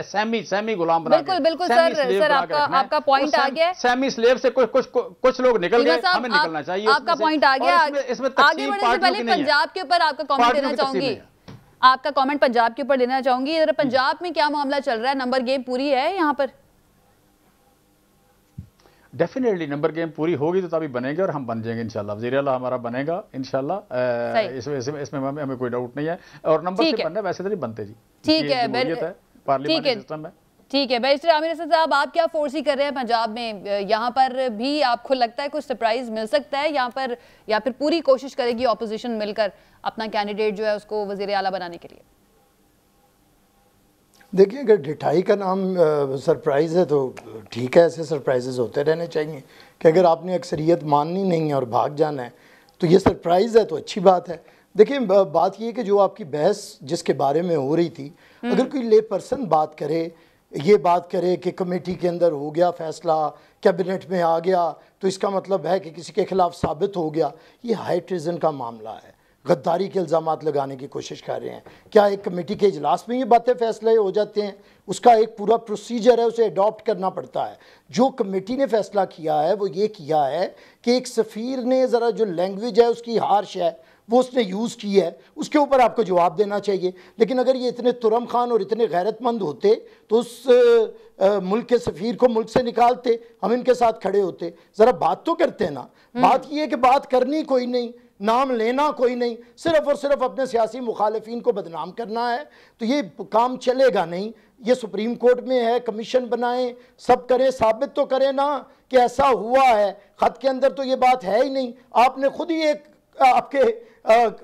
सेमी गुलाम बना। बिल्कुल सर आपका पॉइंट आ गया। सेमी स्लेव से कुछ लोग निकल गए, हमें निकलना चाहिए। आपका पॉइंट आ गया। आगे बढ़ने से पहले पंजाब के ऊपर आपका कमेंट देना चाहूंगी, आपका कमेंट पंजाब के ऊपर देना चाहूंगी। पंजाब में क्या मामला चल रहा है? नंबर गेम पूरी है यहाँ पर? डेफिनेटली नंबर गेम पूरी होगी तो तभी बनेंगे और हम बन जाएंगे इंशाल्लाह। वज़ीर आला हमारा बनेगा इंशाल्लाह, इसमें हमें कोई डाउट नहीं है। और नंबर से बनना वैसे तो नहीं बनते जी, ठीक है, पार्लियामेंट्री सिस्टम है। ठीक है बैरिस्टर आमिर हसन साहब, आप क्या फोर्सी कर रहे हैं पंजाब में? यहाँ पर भी आपको लगता है कुछ सरप्राइज मिल सकता है यहाँ पर, या फिर पूरी कोशिश करेगी ऑपोजिशन मिलकर अपना कैंडिडेट जो है उसको वज़ीर आला बनाने के लिए? देखिए, अगर ढिठाई का नाम सरप्राइज़ है तो ठीक है, ऐसे सरप्राइजेस होते रहने चाहिए कि अगर आपने अक्सरियत माननी नहीं है और भाग जाना है तो ये सरप्राइज़ है तो अच्छी बात है। देखिए, बात ये कि जो आपकी बहस जिसके बारे में हो रही थी, अगर कोई ले पर्सन बात करे, ये बात करे कि कमेटी के अंदर हो गया फैसला, कैबिनेट में आ गया, तो इसका मतलब है कि किसी के खिलाफ साबित हो गया, ये हाई ट्रिजन का मामला है, गद्दारी के इल्ज़ामात लगाने की कोशिश कर रहे हैं। क्या एक कमेटी के इजलास में ये बातें फैसले हो जाते हैं? उसका एक पूरा प्रोसीजर है, उसे अडॉप्ट करना पड़ता है। जो कमेटी ने फैसला किया है वो ये किया है कि एक सफ़ीर ने ज़रा जो लैंग्वेज है उसकी हार्श है वो उसने यूज़ की है, उसके ऊपर आपको जवाब देना चाहिए। लेकिन अगर ये इतने तुरम खान और इतने गैरतमंद होते तो उस मुल्क के सफ़ीर को मुल्क से निकालते, हम इनके साथ खड़े होते, ज़रा बात तो करते ना। बात ये है कि बात करनी कोई नहीं, नाम लेना कोई नहीं, सिर्फ और सिर्फ अपने सियासी मुखालिफिन को बदनाम करना है, तो ये काम चलेगा नहीं। ये सुप्रीम कोर्ट में है, कमीशन बनाएं, सब करें, साबित तो करें ना कि ऐसा हुआ है। खत के अंदर तो ये बात है ही नहीं, आपने खुद ही एक आपके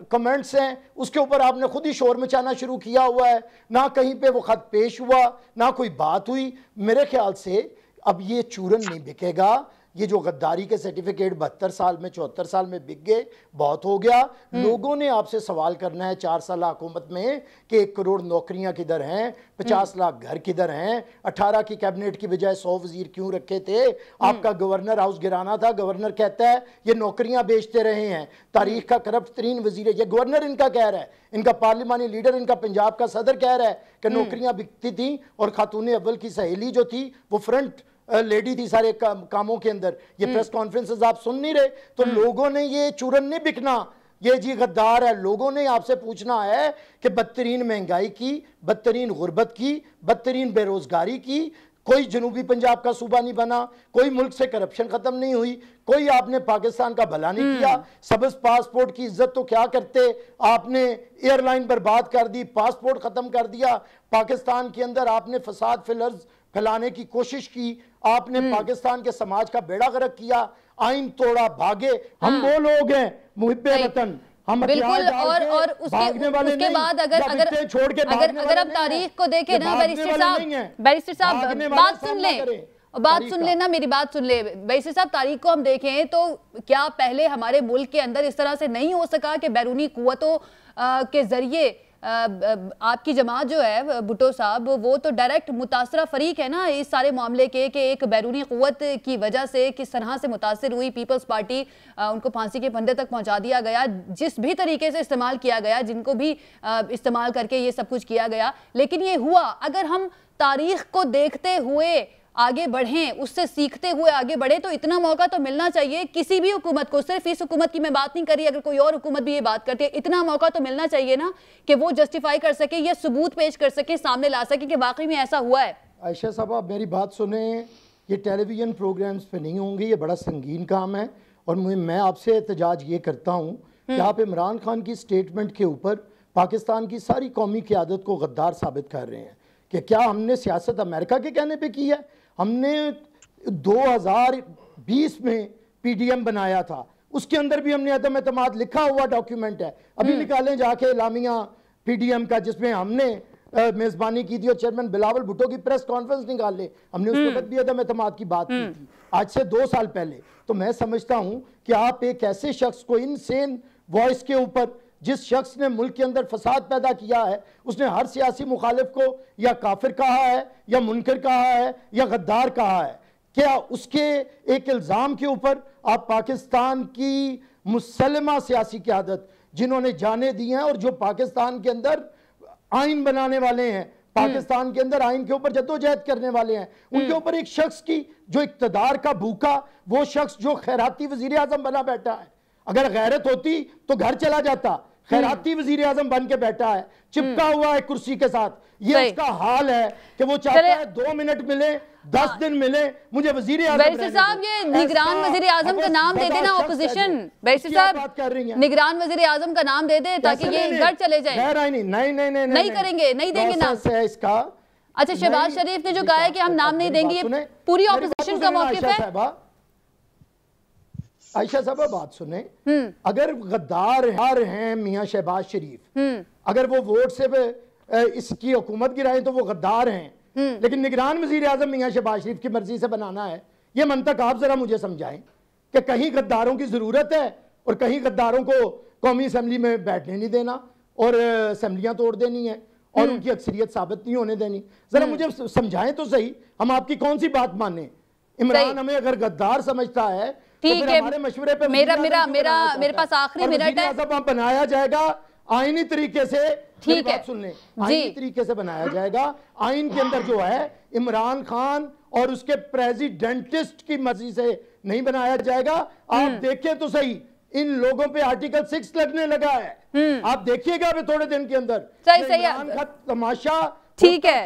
कमेंट्स हैं उसके ऊपर आपने खुद ही शोर मचाना शुरू किया हुआ है, ना कहीं पे वो खत पेश हुआ, ना कोई बात हुई। मेरे ख्याल से अब ये चूरन नहीं बिकेगा। ये जो गद्दारी के सर्टिफिकेट 72 साल में 74 साल में बिक गए, बहुत हो गया। लोगों ने आपसे सवाल करना है 4 साल हुकूमत में कि 1 करोड़ नौकरियां किधर हैं, 50 लाख घर किधर हैं, 18 की कैबिनेट की बजाय 100 वजीर क्यों रखे थे। आपका गवर्नर हाउस गिराना था, गवर्नर कहता है ये नौकरियां बेचते रहे हैं, तारीख का करप्ट तरीन वजीर है। ये गवर्नर इनका कह रहा है, इनका पार्लिमानी लीडर, इनका पंजाब का सदर कह रहा है कि नौकरियां बिकती थी और खातून अव्वल की सहेली जो थी वो फ्रंट लेडी थी सारे कामों के अंदर। ये प्रेस कॉन्फ्रेंसेस आप सुन नहीं रहे, तो लोगों ने ये चूरन नहीं बिकना, ये जी गद्दार है। लोगों ने आपसे पूछना है कि बदतरीन महंगाई की, बदतरीन गुर्बत की, बदतरीन बेरोजगारी की, कोई जनूबी पंजाब का सूबा नहीं बना, कोई मुल्क से करप्शन खत्म नहीं हुई, कोई आपने पाकिस्तान का भला नहीं किया। सबस पासपोर्ट की इज्जत तो क्या करते, आपने एयरलाइन बर्बाद कर दी, पासपोर्ट खत्म कर दिया। पाकिस्तान के अंदर आपने फसाद फिलर्स फैलाने की कोशिश की, आपने पाकिस्तान के समाज का बेड़ा गर्क किया, आइन तोड़ा, भागे। हम वो लोग हैं मुहिब्बे वतन, हम बिल्कुल। और उसके बाद अगर हम तारीख को देखें ना बैरिस्टर साहब बात सुन लेना, मेरी बात सुन ले बैरिस्टर साहब। तारीख को हम देखें तो क्या पहले हमारे मुल्क के अंदर इस तरह से नहीं हो सका कि बैरूनी कुव्वतों के जरिए आपकी जमात जो है भुट्टो साहब, वो तो डायरेक्ट मुतासरा फरीक है ना इस सारे मामले के, कि एक बैरूनी क़ुव्वत की वजह से किस तरह से मुतासर हुई पीपल्स पार्टी, उनको फांसी के फंदे तक पहुंचा दिया गया, जिस भी तरीके से इस्तेमाल किया गया, जिनको भी इस्तेमाल करके ये सब कुछ किया गया। लेकिन ये हुआ। अगर हम तारीख को देखते हुए आगे बढ़ें, उससे सीखते हुए आगे बढ़े, तो इतना मौका तो मिलना चाहिए किसी भी हुकूमत को। सिर्फ इस हुकूमत की मैं बात नहीं कर रही, अगर कोई और हुकूमत भी ये बात करती है, इतना मौका तो मिलना चाहिए ना कि वो जस्टिफाई कर सके, ये सबूत पेश कर सके, सामने ला सके कि वाकई में ऐसा हुआ है। आयशा साहब आप मेरी बात सुने, ये टेलीविजन प्रोग्राम्स पे नहीं होंगे, ये बड़ा संगीन काम है। और मैं आपसे एहतजाज ये करता हूँ कि आप इमरान खान की स्टेटमेंट के ऊपर पाकिस्तान की सारी कौमी क़यादत को गद्दार साबित कर रहे हैं कि क्या हमने सियासत अमेरिका के कहने पे की है। हमने 2020 में PDM बनाया था, उसके अंदर भी हमने अदम एतमाद लिखा हुआ डॉक्यूमेंट है। अभी निकालें जाके इलामिया PDM का, जिसमें हमने मेज़बानी की थी और चेयरमैन बिलावल भुट्टो की प्रेस कॉन्फ्रेंस निकाल ले, हमने उस वक्त भी अदम एतमाद की बात की थी, आज से 2 साल पहले। तो मैं समझता हूं कि आप एक ऐसे शख्स को इनसेन वॉइस के ऊपर, जिस शख्स ने मुल्क के अंदर फसाद पैदा किया है, उसने हर सियासी मुखालिफ को या काफिर कहा है, या मुनकर कहा है, या गद्दार कहा है, क्या उसके एक इल्ज़ाम के ऊपर आप पाकिस्तान की मुसलमा सियासी क़यादत, जिन्होंने जाने दी हैं और जो पाकिस्तान के अंदर आइन बनाने वाले हैं, पाकिस्तान के अंदर आइन के ऊपर जद्दोजहद करने वाले हैं, उनके ऊपर एक शख्स की जो इक़्तिदार का भूखा, वो शख्स जो खैराती वज़ीर आज़म बना बैठा है, अगर गैरत होती तो घर चला जाता, खैराती वजीर आजम बन के बैठा है, चिपका हुआ है कुर्सी के साथ। ये उसका हाल है कि वो चाहता है 2 मिनट मिले, 10 दिन मिले, मुझे वजीर आजम। बैरिस्टर साहब ये निगरान वजीर आजम का नाम दे देना ऑपोजिशन। बैरिस्टर साहब निगरान वजीर आजम का नाम दे दे ताकि ये घर चले जाए। नहीं करेंगे, नहीं देंगे नाम इसका। अच्छा, शहबाज शरीफ ने जो कहा है कि हम नाम नहीं देंगे, ये पूरी ऑपोजिशन का मौक़िफ़ है। आयशा साहब बात सुने, अगर गद्दार हैं मियां शहबाज शरीफ, अगर वो वोट से इसकी हुकूमत गिराएं तो वो गद्दार हैं, लेकिन निगरान वजीर आजम मियां शहबाज शरीफ की मर्जी से बनाना है, ये मंतक आप जरा मुझे समझाएं कि कहीं गद्दारों की जरूरत है और कहीं गद्दारों को कौमी असम्बली में बैठने नहीं देना और असम्बलियां तोड़ देनी है और उनकी अक्सरियत साबित नहीं होने देनी। जरा मुझे समझाएं तो सही, हम आपकी कौन सी बात माने। इमरान हमें अगर गद्दार समझता है, ठीक है, हमारे मशवरे पे मेरे पास आखिरी मिनट है, बनाया जाएगा आईनी तरीके से। ठीक है, सुन लें, आईनी तरीके से बनाया जाएगा। आइन के अंदर जो है इमरान खान और उसके प्रेसिडेंटिस्ट की मर्जी से नहीं बनाया जाएगा। आप देखें तो सही, इन लोगों पे आर्टिकल 6 लगने लगा है, आप देखिएगा अभी थोड़े दिन के अंदर। सही इमरान का तमाशा ठीक है।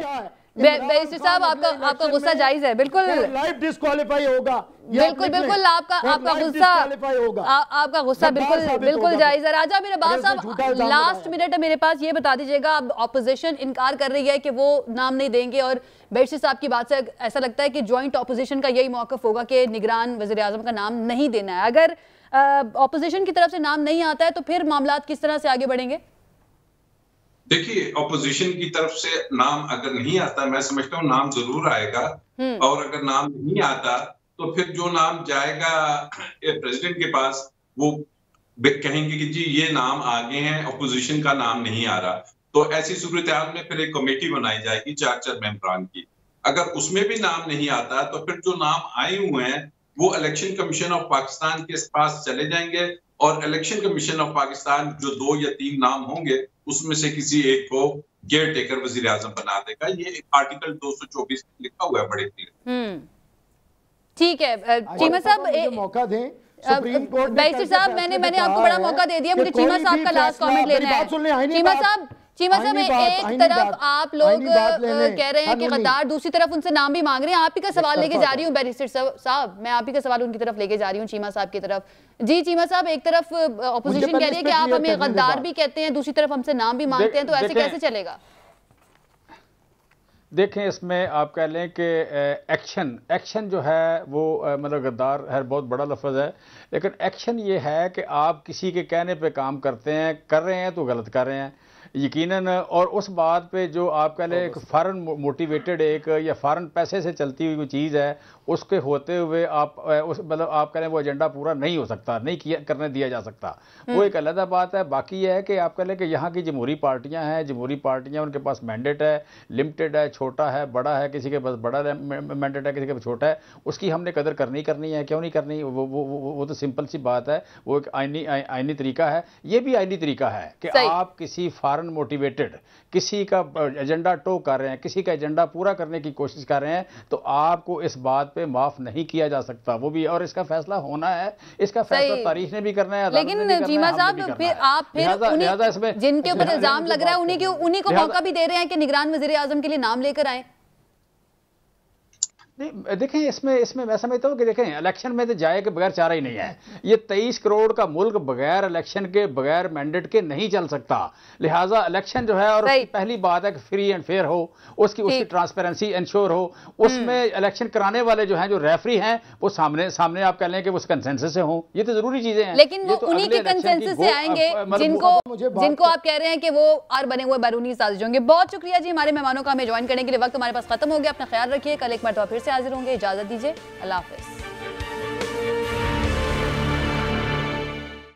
बैरिस्टर साहब आपका गुस्सा जायज है, बिल्कुल लाइफ डिस्क्वालीफाई होगा, बिल्कुल बिल्कुल आपका गुस्सा आपका गुस्सा बिल्कुल जायज है। राजा मेरे बात साहब लास्ट मिनट है मेरे पास, ये बता दीजिएगा, अब ऑपोजिशन इनकार कर रही है कि वो नाम नहीं देंगे और बैरिस्टर साहब की बात से ऐसा लगता है कि ज्वाइंट ऑपोजिशन का यही मौकफ होगा कि निगरान वज़ीर आज़म का नाम नहीं देना है। अगर ऑपोजिशन की तरफ से नाम नहीं आता है तो फिर मामलात किस तरह से आगे बढ़ेंगे? देखिए, ऑपोजिशन की तरफ से नाम अगर नहीं आता, मैं समझता हूँ नाम जरूर आएगा, और अगर नाम नहीं आता तो फिर जो नाम जाएगा प्रेसिडेंट के पास, वो कहेंगे कि जी ये नाम आगे हैं, ऑपोजिशन का नाम नहीं आ रहा। तो ऐसी सूरत हाल में फिर एक कमेटी बनाई जाएगी 4 मेंबरान की। अगर उसमें भी नाम नहीं आता तो फिर जो नाम आए हुए हैं वो इलेक्शन कमीशन ऑफ पाकिस्तान के पास चले जाएंगे, और इलेक्शन कमीशन ऑफ पाकिस्तान जो 2 या 3 नाम होंगे उसमें से किसी एक को केयर टेकर वजीर आजम बना देगा। ये आर्टिकल 224 लिखा हुआ है बड़े क्लियर। ठीक है चीमा साहब, मौका दें बैरिस्टर साहब, मैंने आपको बड़ा मौका दे दिया, मुझे चीमा साहब का लास्ट कमेंट लेना है। चीमा साहब एक तरफ आप लोग कह रहे हैं कि गद्दार, दूसरी तरफ उनसे नाम भी मांग रहे हैं। आप ही का सवाल लेके जा रही हूँ बैरिस्टर साहब, मैं आप ही का सवाल उनकी तरफ लेके जा रही हूँ, चीमा साहब की तरफ। जी चीमा साहब, एक तरफ ऑपोजिशन कह रही है कि आप हमें गद्दार भी कहते हैं, दूसरी तरफ हमसे नाम भी मांगते हैं, तो ऐसे कैसे चलेगा? देखें, इसमें आप कह लें कि एक्शन जो है वो मतलब गद्दार है बहुत बड़ा लफ्ज़ है, लेकिन एक्शन ये है कि आप किसी के कहने पे काम करते हैं, कर रहे हैं तो गलत कर रहे हैं यकीनन। और उस बात पे जो आप कह लें एक फॉरेन मोटिवेटेड एक या फॉरेन पैसे से चलती हुई कोई चीज़ है, उसके होते हुए आप उस मतलब आप कह लें वो एजेंडा पूरा नहीं हो सकता, नहीं करने दिया जा सकता, वो एक अलग बात है। बाकी यह है कि आप कह लें कि यहाँ की जमहूरी पार्टियाँ हैं, जमहूरी पार्टियाँ उनके पास मैंडेट है, लिमिटेड है, छोटा है, बड़ा है, किसी के पास बड़ा मैंडेट है, किसी के पास छोटा है, उसकी हमने कदर करनी है, क्यों नहीं करनी? वो तो सिंपल सी बात है, वो एक आईनी तरीका है। ये भी आईनी तरीका है कि आप किसी फॉरेन मोटिवेटेड किसी का एजेंडा टो कर रहे हैं, किसी का एजेंडा पूरा करने की कोशिश कर रहे हैं, तो आपको इस बात पे माफ नहीं किया जा सकता। वो भी, और इसका फैसला होना है, इसका फैसला तारीख ने भी करना है, लेकिन चीमा साहब फिर आप जिनके ऊपर इल्जाम लग रहा है उन्हीं को मौका भी दे रहे हैं कि निगरान वजीर आजम के लिए नाम लेकर आए। नहीं देखें, इसमें मैं समझता हूँ कि देखें इलेक्शन में तो जाए के बगैर चारा ही नहीं है। ये 23 करोड़ का मुल्क बगैर इलेक्शन के, बगैर मैंडेट के नहीं चल सकता। लिहाजा इलेक्शन जो है, और उसकी पहली बात है कि फ्री एंड फेयर हो, उसकी ट्रांसपेरेंसी इंश्योर हो, उसमें इलेक्शन कराने वाले जो हैं, जो रेफरी हैं, वो सामने आप कह लें कि उस कंसेंसस से हों। ये तो जरूरी चीजें हैं, लेकिन वो उन्हीं के कंसेंसस से आएंगे जिनको आप कह रहे हैं कि वो और बने हुए बैरूनी साजिश होंगे। बहुत शुक्रिया जी हमारे मेहमानों का हमें ज्वाइन करने के लिए। वक्त हमारे पास खत्म हो गया, अपना ख्याल रखिए, कल एक मरतबा फिर से हाजिर होंगे। इजाजत दीजिए, अल्लाह हाफिज।